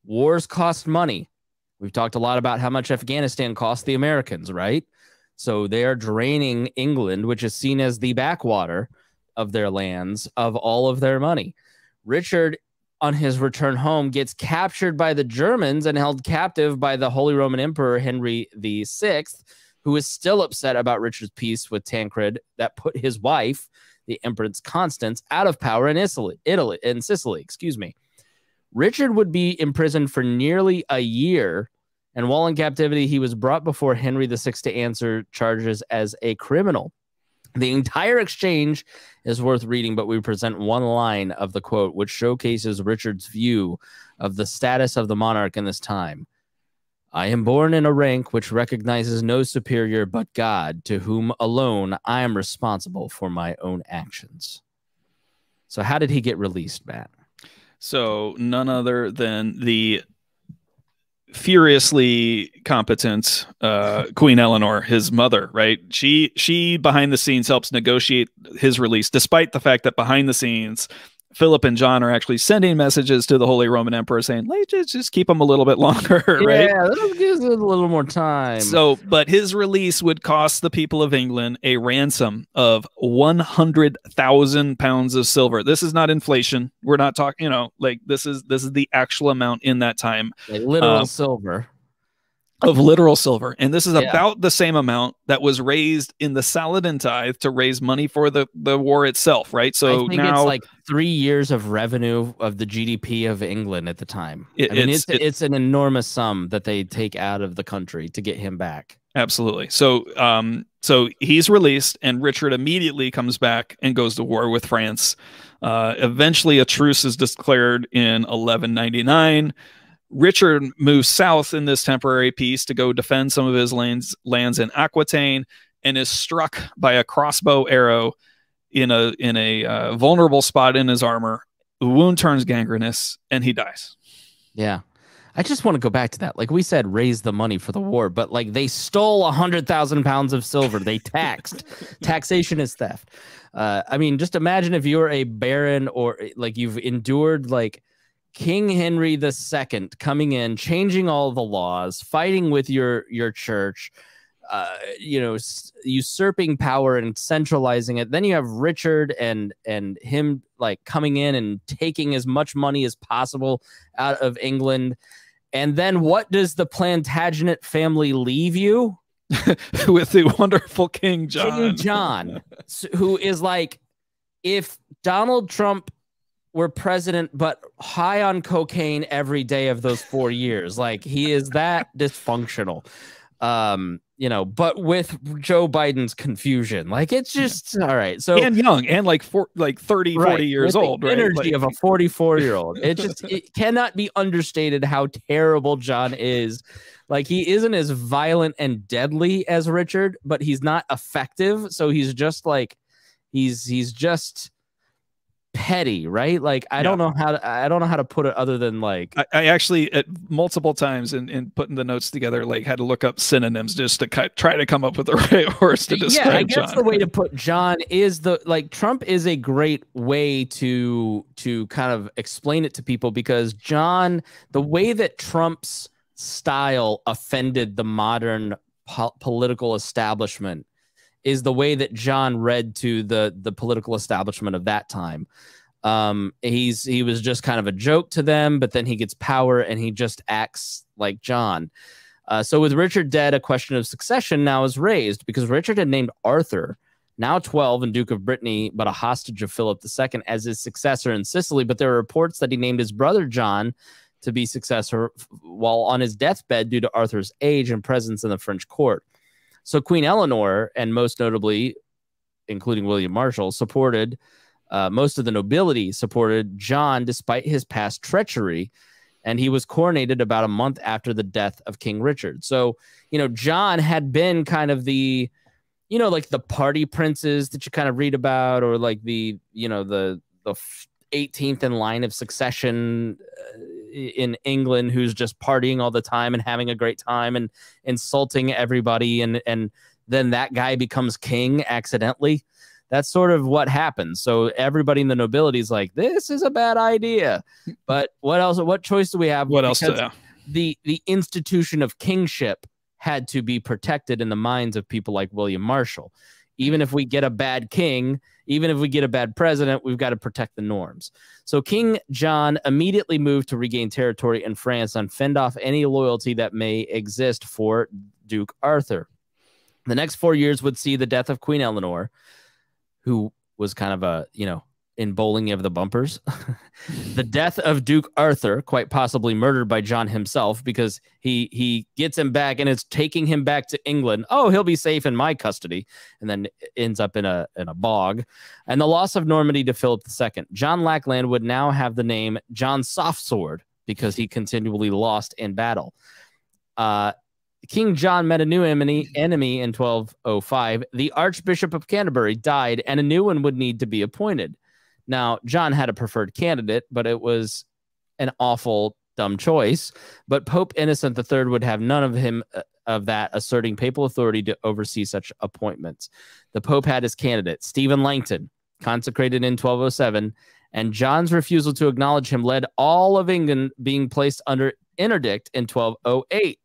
wars cost money. We've talked a lot about how much Afghanistan cost the Americans, right? So they are draining England, which is seen as the backwater of their lands, of all of their money. Richard, on his return home, gets captured by the Germans and held captive by the Holy Roman Emperor Henry VI, who is still upset about Richard's peace with Tancred that put his wife, the Empress Constance, out of power in Sicily. Richard would be imprisoned for nearly a year, and while in captivity, he was brought before Henry VI to answer charges as a criminal. The entire exchange is worth reading, but we present one line of the quote, which showcases Richard's view of the status of the monarch in this time. I am born in a rank which recognizes no superior but God, to whom alone I am responsible for my own actions. So how did he get released, Matt? So none other than the furiously competent Queen Eleanor, his mother, right? She behind the scenes helps negotiate his release, despite the fact that behind the scenes Philip and John are actually sending messages to the Holy Roman Emperor saying, let's just keep him a little bit longer, right? Yeah, that'll give us a little more time. So, but his release would cost the people of England a ransom of 100,000 pounds of silver. This is not inflation. We're not talking, like this is the actual amount in that time. Like literal silver. Of literal silver. And this is about the same amount that was raised in the Saladin tithe to raise money for the war itself, right? So I think now it's like 3 years of revenue of the GDP of England at the time. It's an enormous sum that they take out of the country to get him back. Absolutely. So so he's released, and Richard immediately comes back and goes to war with France. Eventually a truce is declared in 1199. Richard moves south in this temporary peace to go defend some of his lands in Aquitaine, and is struck by a crossbow arrow in a vulnerable spot in his armor. The wound turns gangrenous, and he dies. Yeah. I just want to go back to that. Like we said, raise the money for the war, but like they stole 100,000 pounds of silver. They taxed. Taxation is theft. I mean, just imagine if you're a baron, or like you've endured like King Henry II coming in, changing all the laws, fighting with your church, usurping power and centralizing it. Then you have Richard and him like coming in and taking as much money as possible out of England. And then what does the Plantagenet family leave you? With the wonderful King John. King John, who is like, if Donald Trump were president, but high on cocaine every day of those 4 years. Like he is that dysfunctional, but with Joe Biden's confusion, like it's just all right. So and young and like 30, 40 years old, right? Energy of a 44-year-old. It cannot be understated how terrible John is. Like he isn't as violent and deadly as Richard, but he's not effective. So he's just like, he's just petty, right? Like I don't know how to put it other than like I actually at multiple times in putting the notes together, like had to look up synonyms just to try to come up with the right words to describe I guess John. The way to put John is Trump is a great way to kind of explain it to people, because John, the way that Trump's style offended the modern political establishment is the way that John read to the political establishment of that time. He was just kind of a joke to them, but then he gets power and he just acts like John. So with Richard dead, a question of succession now is raised, because Richard had named Arthur, now 12 and Duke of Brittany, but a hostage of Philip II, as his successor in Sicily. But there are reports that he named his brother John to be successor while on his deathbed due to Arthur's age and presence in the French court. So Queen Eleanor, and most notably, including William Marshall, supported most of the nobility supported John despite his past treachery, and he was coronated about a month after the death of King Richard. So, John had been kind of the, like the party princes that you kind of read about, or like the 18th in line of succession in England, who's just partying all the time and having a great time and insulting everybody. And then that guy becomes king accidentally. That's sort of what happens. So everybody in the nobility is like, this is a bad idea. But what else? What choice do we have? What else? The institution of kingship had to be protected in the minds of people like William Marshall. Even if we get a bad king, even if we get a bad president, we've got to protect the norms. So King John immediately moved to regain territory in France and fend off any loyalty that may exist for Duke Arthur. The next 4 years would see the death of Queen Eleanor, who was kind of a, in bowling of the bumpers. The death of Duke Arthur, quite possibly murdered by John himself, because he gets him back and it's taking him back to England. Oh, he'll be safe in my custody, and then ends up in a bog. And the loss of Normandy to Philip II. John Lackland would now have the name John Softsword because he continually lost in battle. King John met a new enemy in 1205. The Archbishop of Canterbury died, and a new one would need to be appointed. Now, John had a preferred candidate, but it was an awful, dumb choice. But Pope Innocent III would have none of that, asserting papal authority to oversee such appointments. The Pope had his candidate, Stephen Langton, consecrated in 1207, and John's refusal to acknowledge him led all of England being placed under interdict in 1208.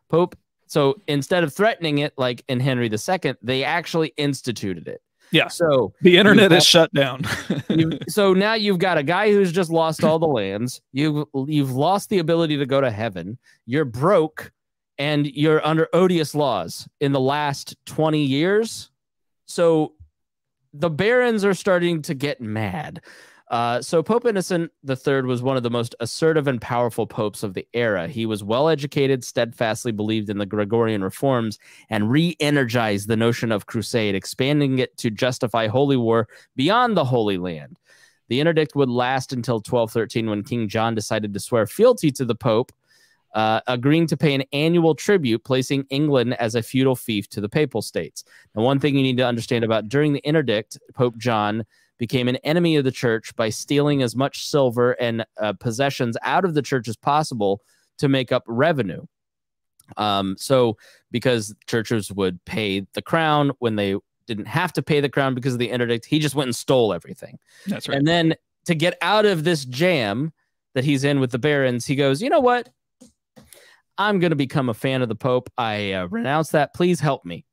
Pope, so instead of threatening it like in Henry II, they actually instituted it. Yeah. So the internet is shut down. So now you've got a guy who's just lost all the lands. You've lost the ability to go to heaven. You're broke, and you're under odious laws in the last 20 years. So the barons are starting to get mad. So Pope Innocent III was one of the most assertive and powerful popes of the era. He was well-educated, steadfastly believed in the Gregorian reforms, and re-energized the notion of crusade, expanding it to justify holy war beyond the Holy Land. The interdict would last until 1213, when King John decided to swear fealty to the Pope, agreeing to pay an annual tribute, placing England as a feudal fief to the Papal States. Now, one thing you need to understand about during the interdict, Pope John became an enemy of the church by stealing as much silver and possessions out of the church as possible to make up revenue. So because churches would pay the crown when they didn't have to pay the crown because of the interdict, he just went and stole everything. That's right. And then to get out of this jam that he's in with the barons, he goes, you know what? I'm going to become a fan of the Pope. I renounce that. Please help me.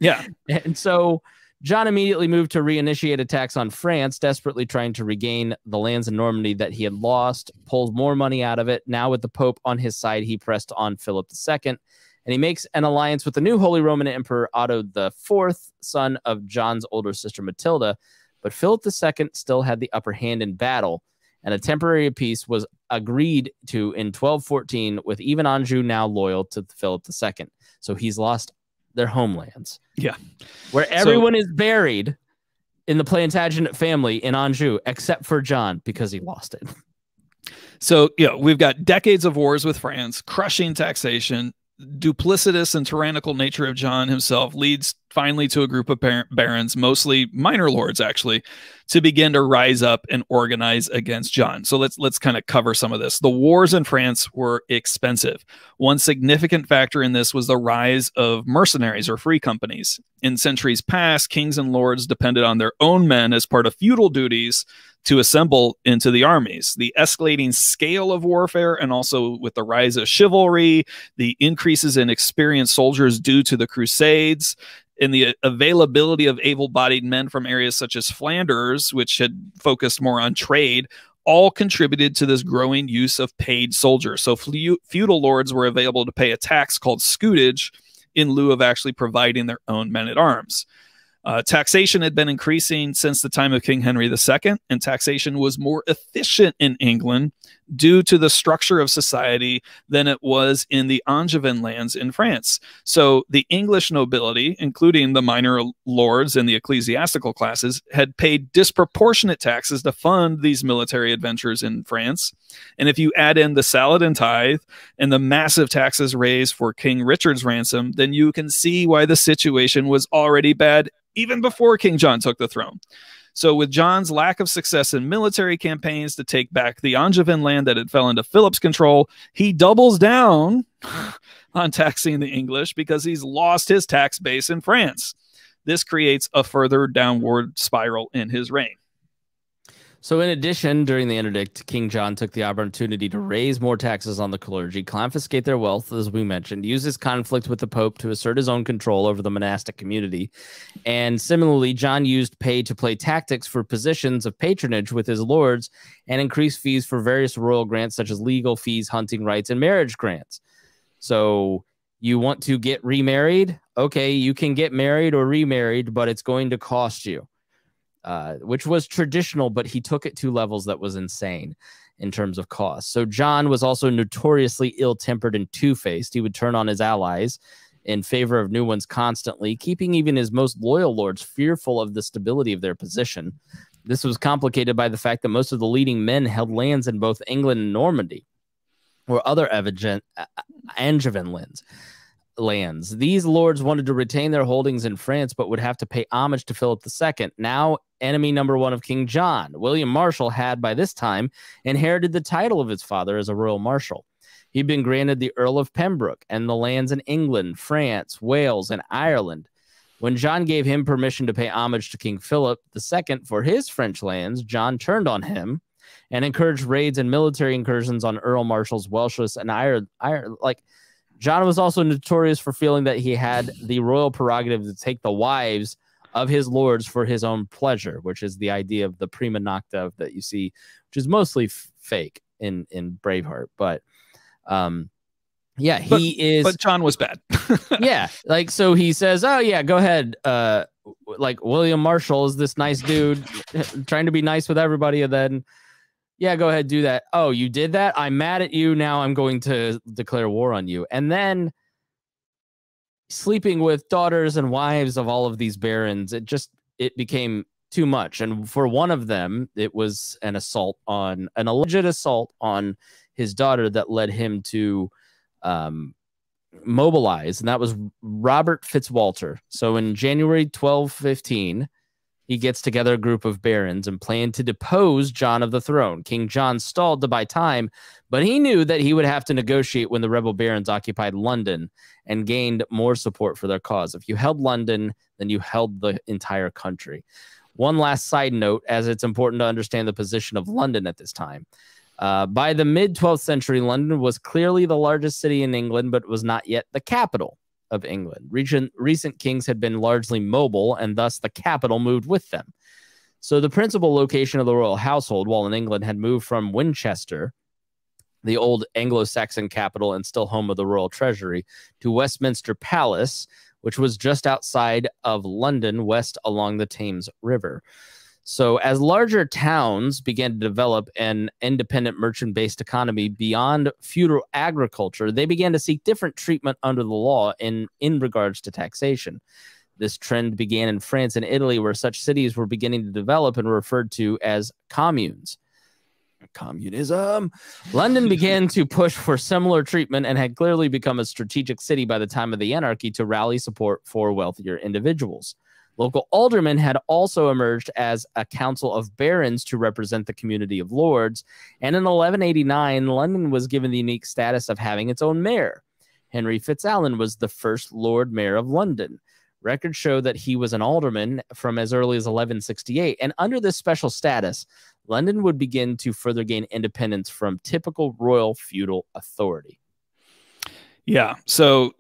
Yeah. And so John immediately moved to reinitiate attacks on France, desperately trying to regain the lands in Normandy that he had lost, pulled more money out of it. Now with the Pope on his side, he pressed on Philip II, and he makes an alliance with the new Holy Roman Emperor Otto IV, son of John's older sister Matilda. But Philip II still had the upper hand in battle, and a temporary peace was agreed to in 1214, with even Anjou now loyal to Philip II. So he's lost their homelands. Yeah. Where everyone is buried in the Plantagenet family in Anjou, except for John, because he lost it. So, we've got decades of wars with France, crushing taxation, duplicitous and tyrannical nature of John himself leads finally to a group of barons, mostly minor lords actually, to begin to rise up and organize against John. So let's kind of cover some of this. The wars in France were expensive. One significant factor in this was the rise of mercenaries or free companies. In centuries past, kings and lords depended on their own men as part of feudal duties to assemble into the armies. The escalating scale of warfare, and also with the rise of chivalry, the increases in experienced soldiers due to the Crusades, and the availability of able-bodied men from areas such as Flanders, which had focused more on trade, all contributed to this growing use of paid soldiers. So feudal lords were available to pay a tax called scutage in lieu of actually providing their own men-at-arms. Taxation had been increasing since the time of King Henry II, and taxation was more efficient in England due to the structure of society than it was in the Angevin lands in France. So the English nobility, including the minor lords and the ecclesiastical classes, had paid disproportionate taxes to fund these military adventures in France. And if you add in the Saladin tithe and the massive taxes raised for King Richard's ransom, then you can see why the situation was already bad even before King John took the throne. So with John's lack of success in military campaigns to take back the Angevin land that had fell into Philip's control, he doubles down on taxing the English because he's lost his tax base in France. This creates a further downward spiral in his reign. So in addition, during the interdict, King John took the opportunity to raise more taxes on the clergy, confiscate their wealth, as we mentioned, use his conflict with the Pope to assert his own control over the monastic community. And similarly, John used pay-to-play tactics for positions of patronage with his lords and increased fees for various royal grants, such as legal fees, hunting rights, and marriage grants. So you want to get remarried? Okay, you can get married or remarried, but it's going to cost you. Which was traditional, but he took it to levels that was insane in terms of cost. So John was also notoriously ill-tempered and two-faced. He would turn on his allies in favor of new ones constantly, keeping even his most loyal lords fearful of the stability of their position. This was complicated by the fact that most of the leading men held lands in both England and Normandy, or other Angevin lands. These lords wanted to retain their holdings in France, but would have to pay homage to Philip II, now enemy number one of King John. William Marshal had, by this time, inherited the title of his father as a royal marshal. He'd been granted the Earl of Pembroke and the lands in England, France, Wales, and Ireland. When John gave him permission to pay homage to King Philip II for his French lands, John turned on him and encouraged raids and military incursions on Earl Marshals Welshes and Ireland. Like, John was also notorious for feeling that he had the royal prerogative to take the wives of his lords for his own pleasure, which is the idea of the prima nocta that you see, which is mostly fake in Braveheart. But yeah, but John was bad. Yeah, like, so he says, oh yeah, go ahead. Like, William Marshall is this nice dude trying to be nice with everybody, and then, yeah, go ahead, do that. Oh, you did that? I'm mad at you. Now I'm going to declare war on you. And then sleeping with daughters and wives of all of these barons, it became too much. And for one of them, it was an alleged assault on his daughter that led him to mobilize, and that was Robert Fitzwalter. So in January 1215, he gets together a group of barons and planned to depose John of the throne. King John stalled to buy time, but he knew that he would have to negotiate when the rebel barons occupied London and gained more support for their cause. If you held London, then you held the entire country. One last side note, as it's important to understand the position of London at this time. By the mid-12th century, London was clearly the largest city in England, but was not yet the capital of England. Recent kings had been largely mobile, and thus the capital moved with them. So the principal location of the royal household, while in England, had moved from Winchester, the old Anglo-Saxon capital and still home of the royal treasury, to Westminster Palace, which was just outside of London, west along the Thames River. So as larger towns began to develop an independent merchant-based economy beyond feudal agriculture, they began to seek different treatment under the law in regards to taxation. This trend began in France and Italy, where such cities were beginning to develop and were referred to as communes. Communism. London began to push for similar treatment and had clearly become a strategic city by the time of the anarchy to rally support for wealthier individuals. Local aldermen had also emerged as a council of barons to represent the community of lords, and in 1189, London was given the unique status of having its own mayor. Henry Fitzalan was the first Lord Mayor of London. Records show that he was an alderman from as early as 1168, and under this special status, London would begin to further gain independence from typical royal feudal authority. Yeah. So,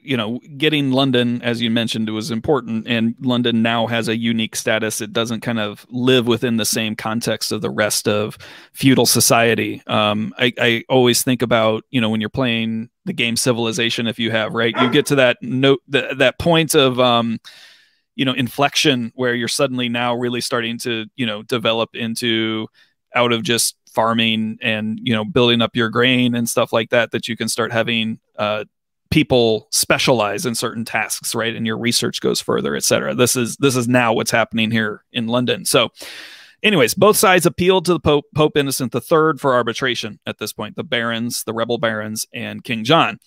you know, getting London, as you mentioned, was important, and London now has a unique status. It doesn't kind of live within the same context of the rest of feudal society. I always think about, you know, when you're playing the game Civilization, if you have, right, you get to that that point of, you know, inflection where you're suddenly now really starting to, you know, develop into out of just farming and, you know, building up your grain and stuff like that, that you can start having people specialize in certain tasks, right? And your research goes further, et cetera. This is now what's happening here in London. So anyways, both sides appealed to the Pope Innocent III for arbitration at this point, the barons, the rebel barons, and King John.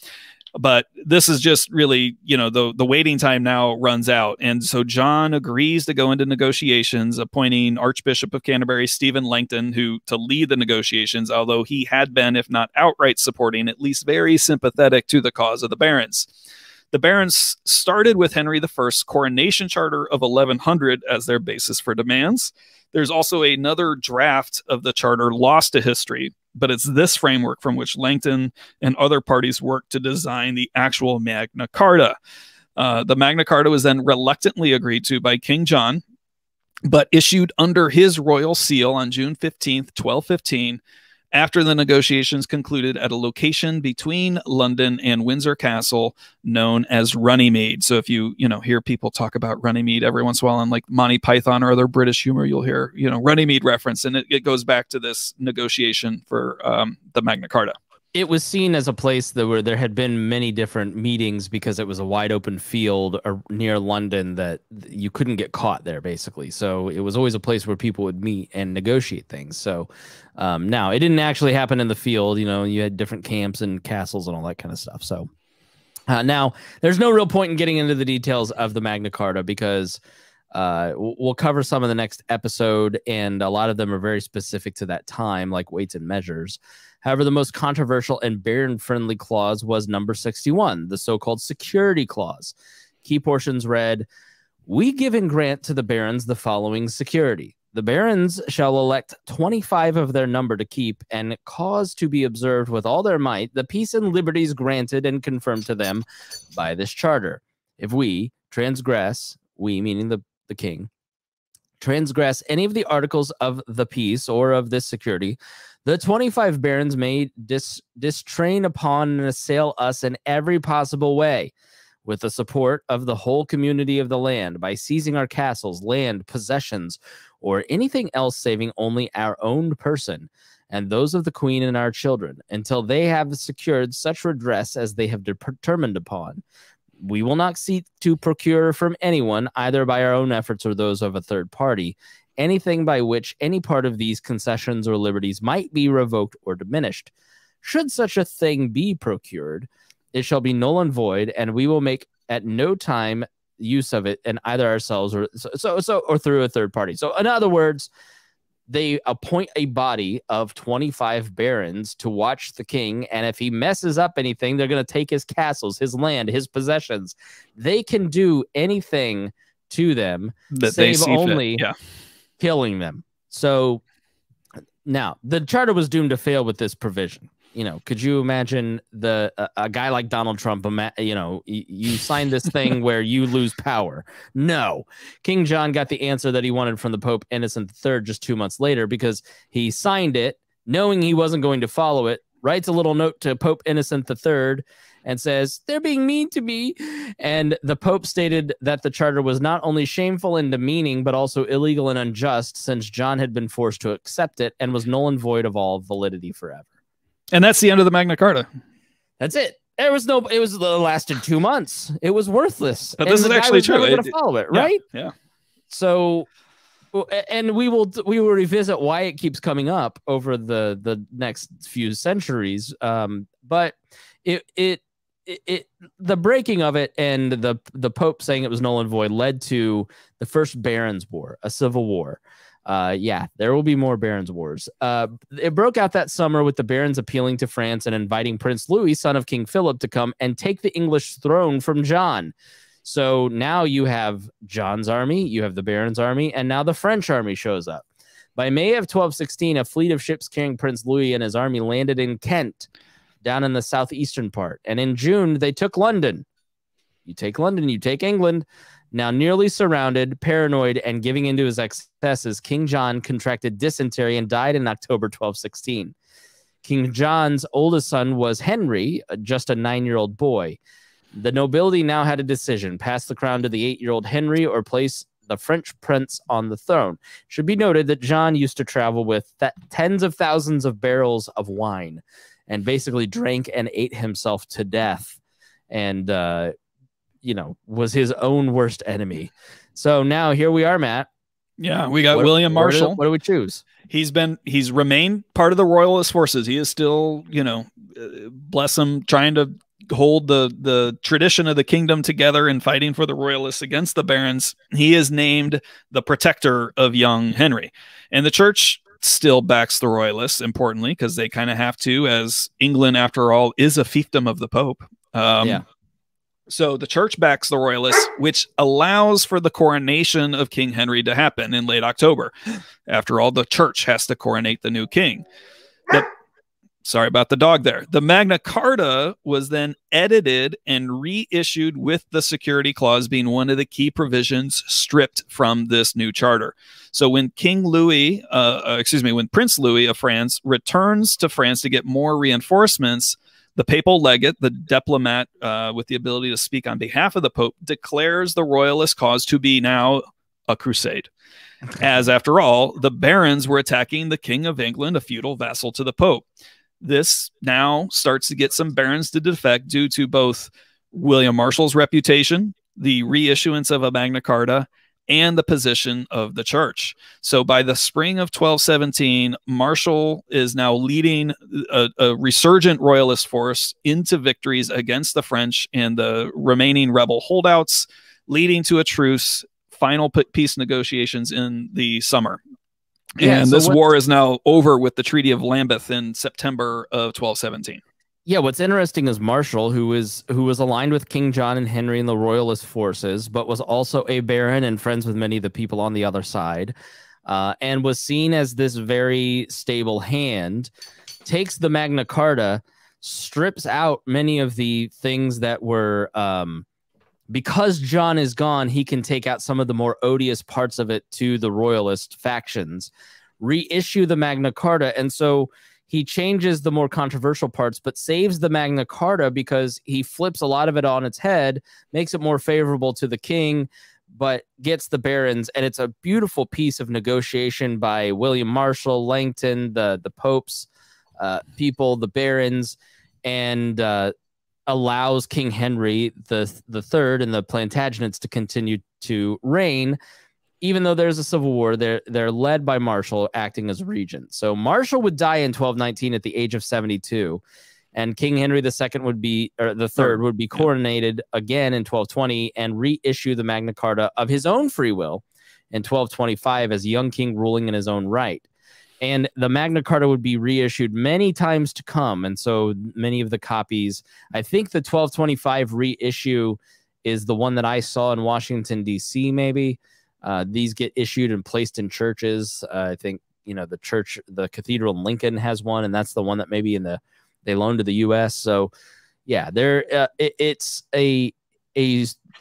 But this is just really, you know, the waiting time now runs out. And so John agrees to go into negotiations, appointing Archbishop of Canterbury, Stephen Langton, to lead the negotiations, although he had been, if not outright supporting, at least very sympathetic to the cause of the barons. The barons started with Henry I's coronation charter of 1100 as their basis for demands. There's also another draft of the charter lost to history, but it's this framework from which Langton and other parties worked to design the actual Magna Carta. The Magna Carta was then reluctantly agreed to by King John, but issued under his royal seal on June 15th, 1215, after the negotiations concluded at a location between London and Windsor Castle known as Runnymede. So if you hear people talk about Runnymede every once in a while on like Monty Python or other British humor, you'll hear, Runnymede reference, and it goes back to this negotiation for the Magna Carta. It was seen as a place where there had been many different meetings because it was a wide open field near London that you couldn't get caught there, basically. So it was always a place where people would meet and negotiate things. So now it didn't actually happen in the field. You had different camps and castles and all that kind of stuff. So now there's no real point in getting into the details of the Magna Carta because we'll cover some in the next episode, and a lot of them are very specific to that time, like weights and measures. However, the most controversial and baron-friendly clause was number 61, the so-called security clause. Key portions read, "We give and grant to the barons the following security. The barons shall elect 25 of their number to keep and cause to be observed with all their might the peace and liberties granted and confirmed to them by this charter. If we transgress," we meaning the king, "transgress any of the articles of the peace or of this security, the 25 barons may distrain upon and assail us in every possible way, with the support of the whole community of the land, by seizing our castles, land, possessions, or anything else saving only our own person and those of the queen and our children, until they have secured such redress as they have determined upon. We will not seek to procure from anyone, either by our own efforts or those of a third party, anything by which any part of these concessions or liberties might be revoked or diminished. Should such a thing be procured, it shall be null and void, and we will make at no time use of it, and either ourselves or through a third party." So in other words, they appoint a body of 25 barons to watch the king, and if he messes up anything, they're going to take his castles, his land, his possessions. They can do anything to them that save they see only fit. Yeah. killing them. So now the charter was doomed to fail with this provision. You know, could you imagine a guy like Donald Trump, you know, you sign this thing where you lose power? No. King John got the answer that he wanted from the Pope Innocent III just 2 months later, because he signed it knowing he wasn't going to follow it, writes a little note to Pope Innocent III and says, "They're being mean to me." And the Pope stated that the charter was not only shameful and demeaning, but also illegal and unjust, since John had been forced to accept it, and was null and void of all validity forever. And that's the end of the Magna Carta. That's it. It lasted 2 months. It was worthless. But this is actually true. We're going to follow it, right? Yeah. So, and we will revisit why it keeps coming up over the next few centuries. But the breaking of it and the Pope saying it was null and void led to the First Barons' War, a civil war. Yeah, there will be more Barons' Wars. It broke out that summer with the barons appealing to France and inviting Prince Louis, son of King Philip, to come and take the English throne from John. So now you have John's army, you have the Barons' army, and now the French army shows up. By May of 1216, a fleet of ships carrying Prince Louis and his army landed in Kent, down in the southeastern part. And in June, they took London. You take London, you take England. Now nearly surrounded, paranoid, and giving into his excesses, King John contracted dysentery and died in October 1216. King John's oldest son was Henry, just a 9-year-old boy. The nobility now had a decision: pass the crown to the 8-year-old Henry or place the French prince on the throne. It should be noted that John used to travel with tens of thousands of barrels of wine and basically drank and ate himself to death. And, you know, was his own worst enemy. So now here we are, Matt. Yeah, we got William Marshall. What do we choose? He's remained part of the royalist forces. He is still, you know, bless him, trying to hold the tradition of the kingdom together and fighting for the royalists against the barons. He is named the protector of young Henry. And the church still backs the royalists, importantly, because they kind of have to, as England, after all, is a fiefdom of the Pope. Yeah. So the church backs the royalists, which allows for the coronation of King Henry to happen in late October. After all, the church has to coronate the new king. Sorry about the dog there. The Magna Carta was then edited and reissued with the security clause being one of the key provisions stripped from this new charter. So when King Louis, when Prince Louis of France returns to France to get more reinforcements, the papal legate, the diplomat with the ability to speak on behalf of the Pope, declares the royalist cause to be now a crusade. As, after all, the barons were attacking the King of England, a feudal vassal to the Pope. This now starts to get some barons to defect due to both William Marshall's reputation, the reissuance of a Magna Carta, and the position of the church. So by the spring of 1217, Marshall is now leading a resurgent royalist force into victories against the French and the remaining rebel holdouts, leading to a truce, final peace negotiations in the summer. Yeah, and so this war is now over with the Treaty of Lambeth in September of 1217. Yeah, what's interesting is Marshall, who was aligned with King John and Henry and the royalist forces, but was also a baron and friends with many of the people on the other side, and was seen as this very stable hand, takes the Magna Carta, strips out many of the things that were, because John is gone, he can take out some of the more odious parts of it to the royalist factions, reissue the Magna Carta, and so he changes the more controversial parts, but saves the Magna Carta because he flips a lot of it on its head, makes it more favorable to the king, but gets the barons. And it's a beautiful piece of negotiation by William Marshall, Langton, the Pope's people, the barons, and allows King Henry the Third and the Plantagenets to continue to reign. Even though there's a civil war, they're led by Marshall acting as regent. So Marshall would die in 1219 at the age of 72, and King Henry II would be, or the Third would be coronated again in 1220 and reissue the Magna Carta of his own free will in 1225 as young king ruling in his own right. And the Magna Carta would be reissued many times to come. And so many of the copies, I think the 1225 reissue is the one that I saw in Washington, D.C., maybe. These get issued and placed in churches. I think, the cathedral in Lincoln has one, and that's the one that maybe they loaned to the U.S. So, yeah, it's a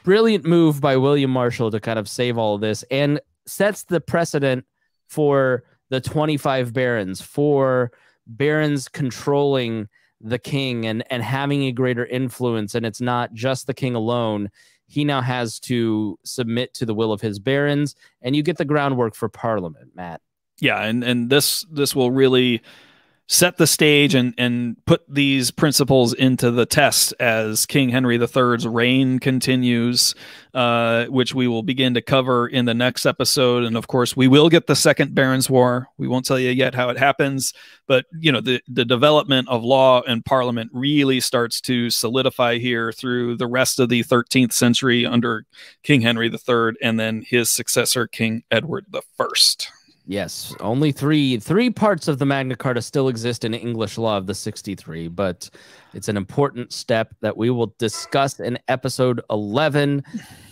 brilliant move by William Marshall to kind of save all of this and sets the precedent for the 25 barons, for barons controlling the king and having a greater influence. And it's not just the king alone. He now has to submit to the will of his barons, and you get the groundwork for Parliament, Matt. Yeah, and this will really set the stage and put these principles into the test as King Henry III's reign continues, which we will begin to cover in the next episode. And of course, we will get the Second Barons' War. We won't tell you yet how it happens, but the development of law and Parliament really starts to solidify here through the rest of the 13th century under King Henry III and then his successor, King Edward I. Yes, only three parts of the Magna Carta still exist in English law of the 63, but it's an important step that we will discuss in episode 11.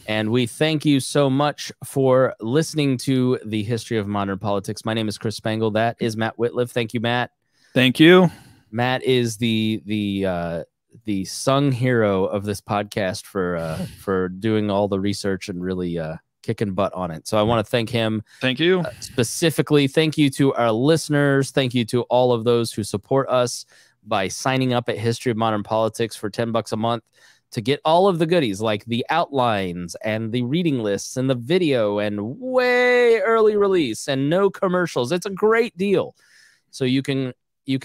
And we thank you so much for listening to the History of Modern Politics. My name is Chris Spangle. That is Matt Whitliff. Thank you, Matt. Thank you. Matt is the sung hero of this podcast for doing all the research and really kicking butt on it. So I want to thank him. Thank you. Specifically, thank you to our listeners. Thank you to all of those who support us by signing up at History of Modern Politics for $10 a month to get all of the goodies like the outlines and the reading lists and the video and way early release and no commercials. It's a great deal. So you can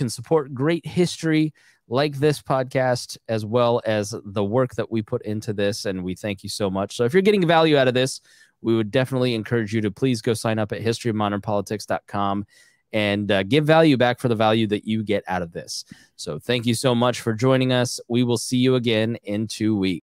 support great history like this podcast, as well as the work that we put into this. And we thank you so much. So if you're getting value out of this, we would definitely encourage you to please go sign up at historyofmodernpolitics.com and give value back for the value that you get out of this. So thank you so much for joining us. We will see you again in 2 weeks.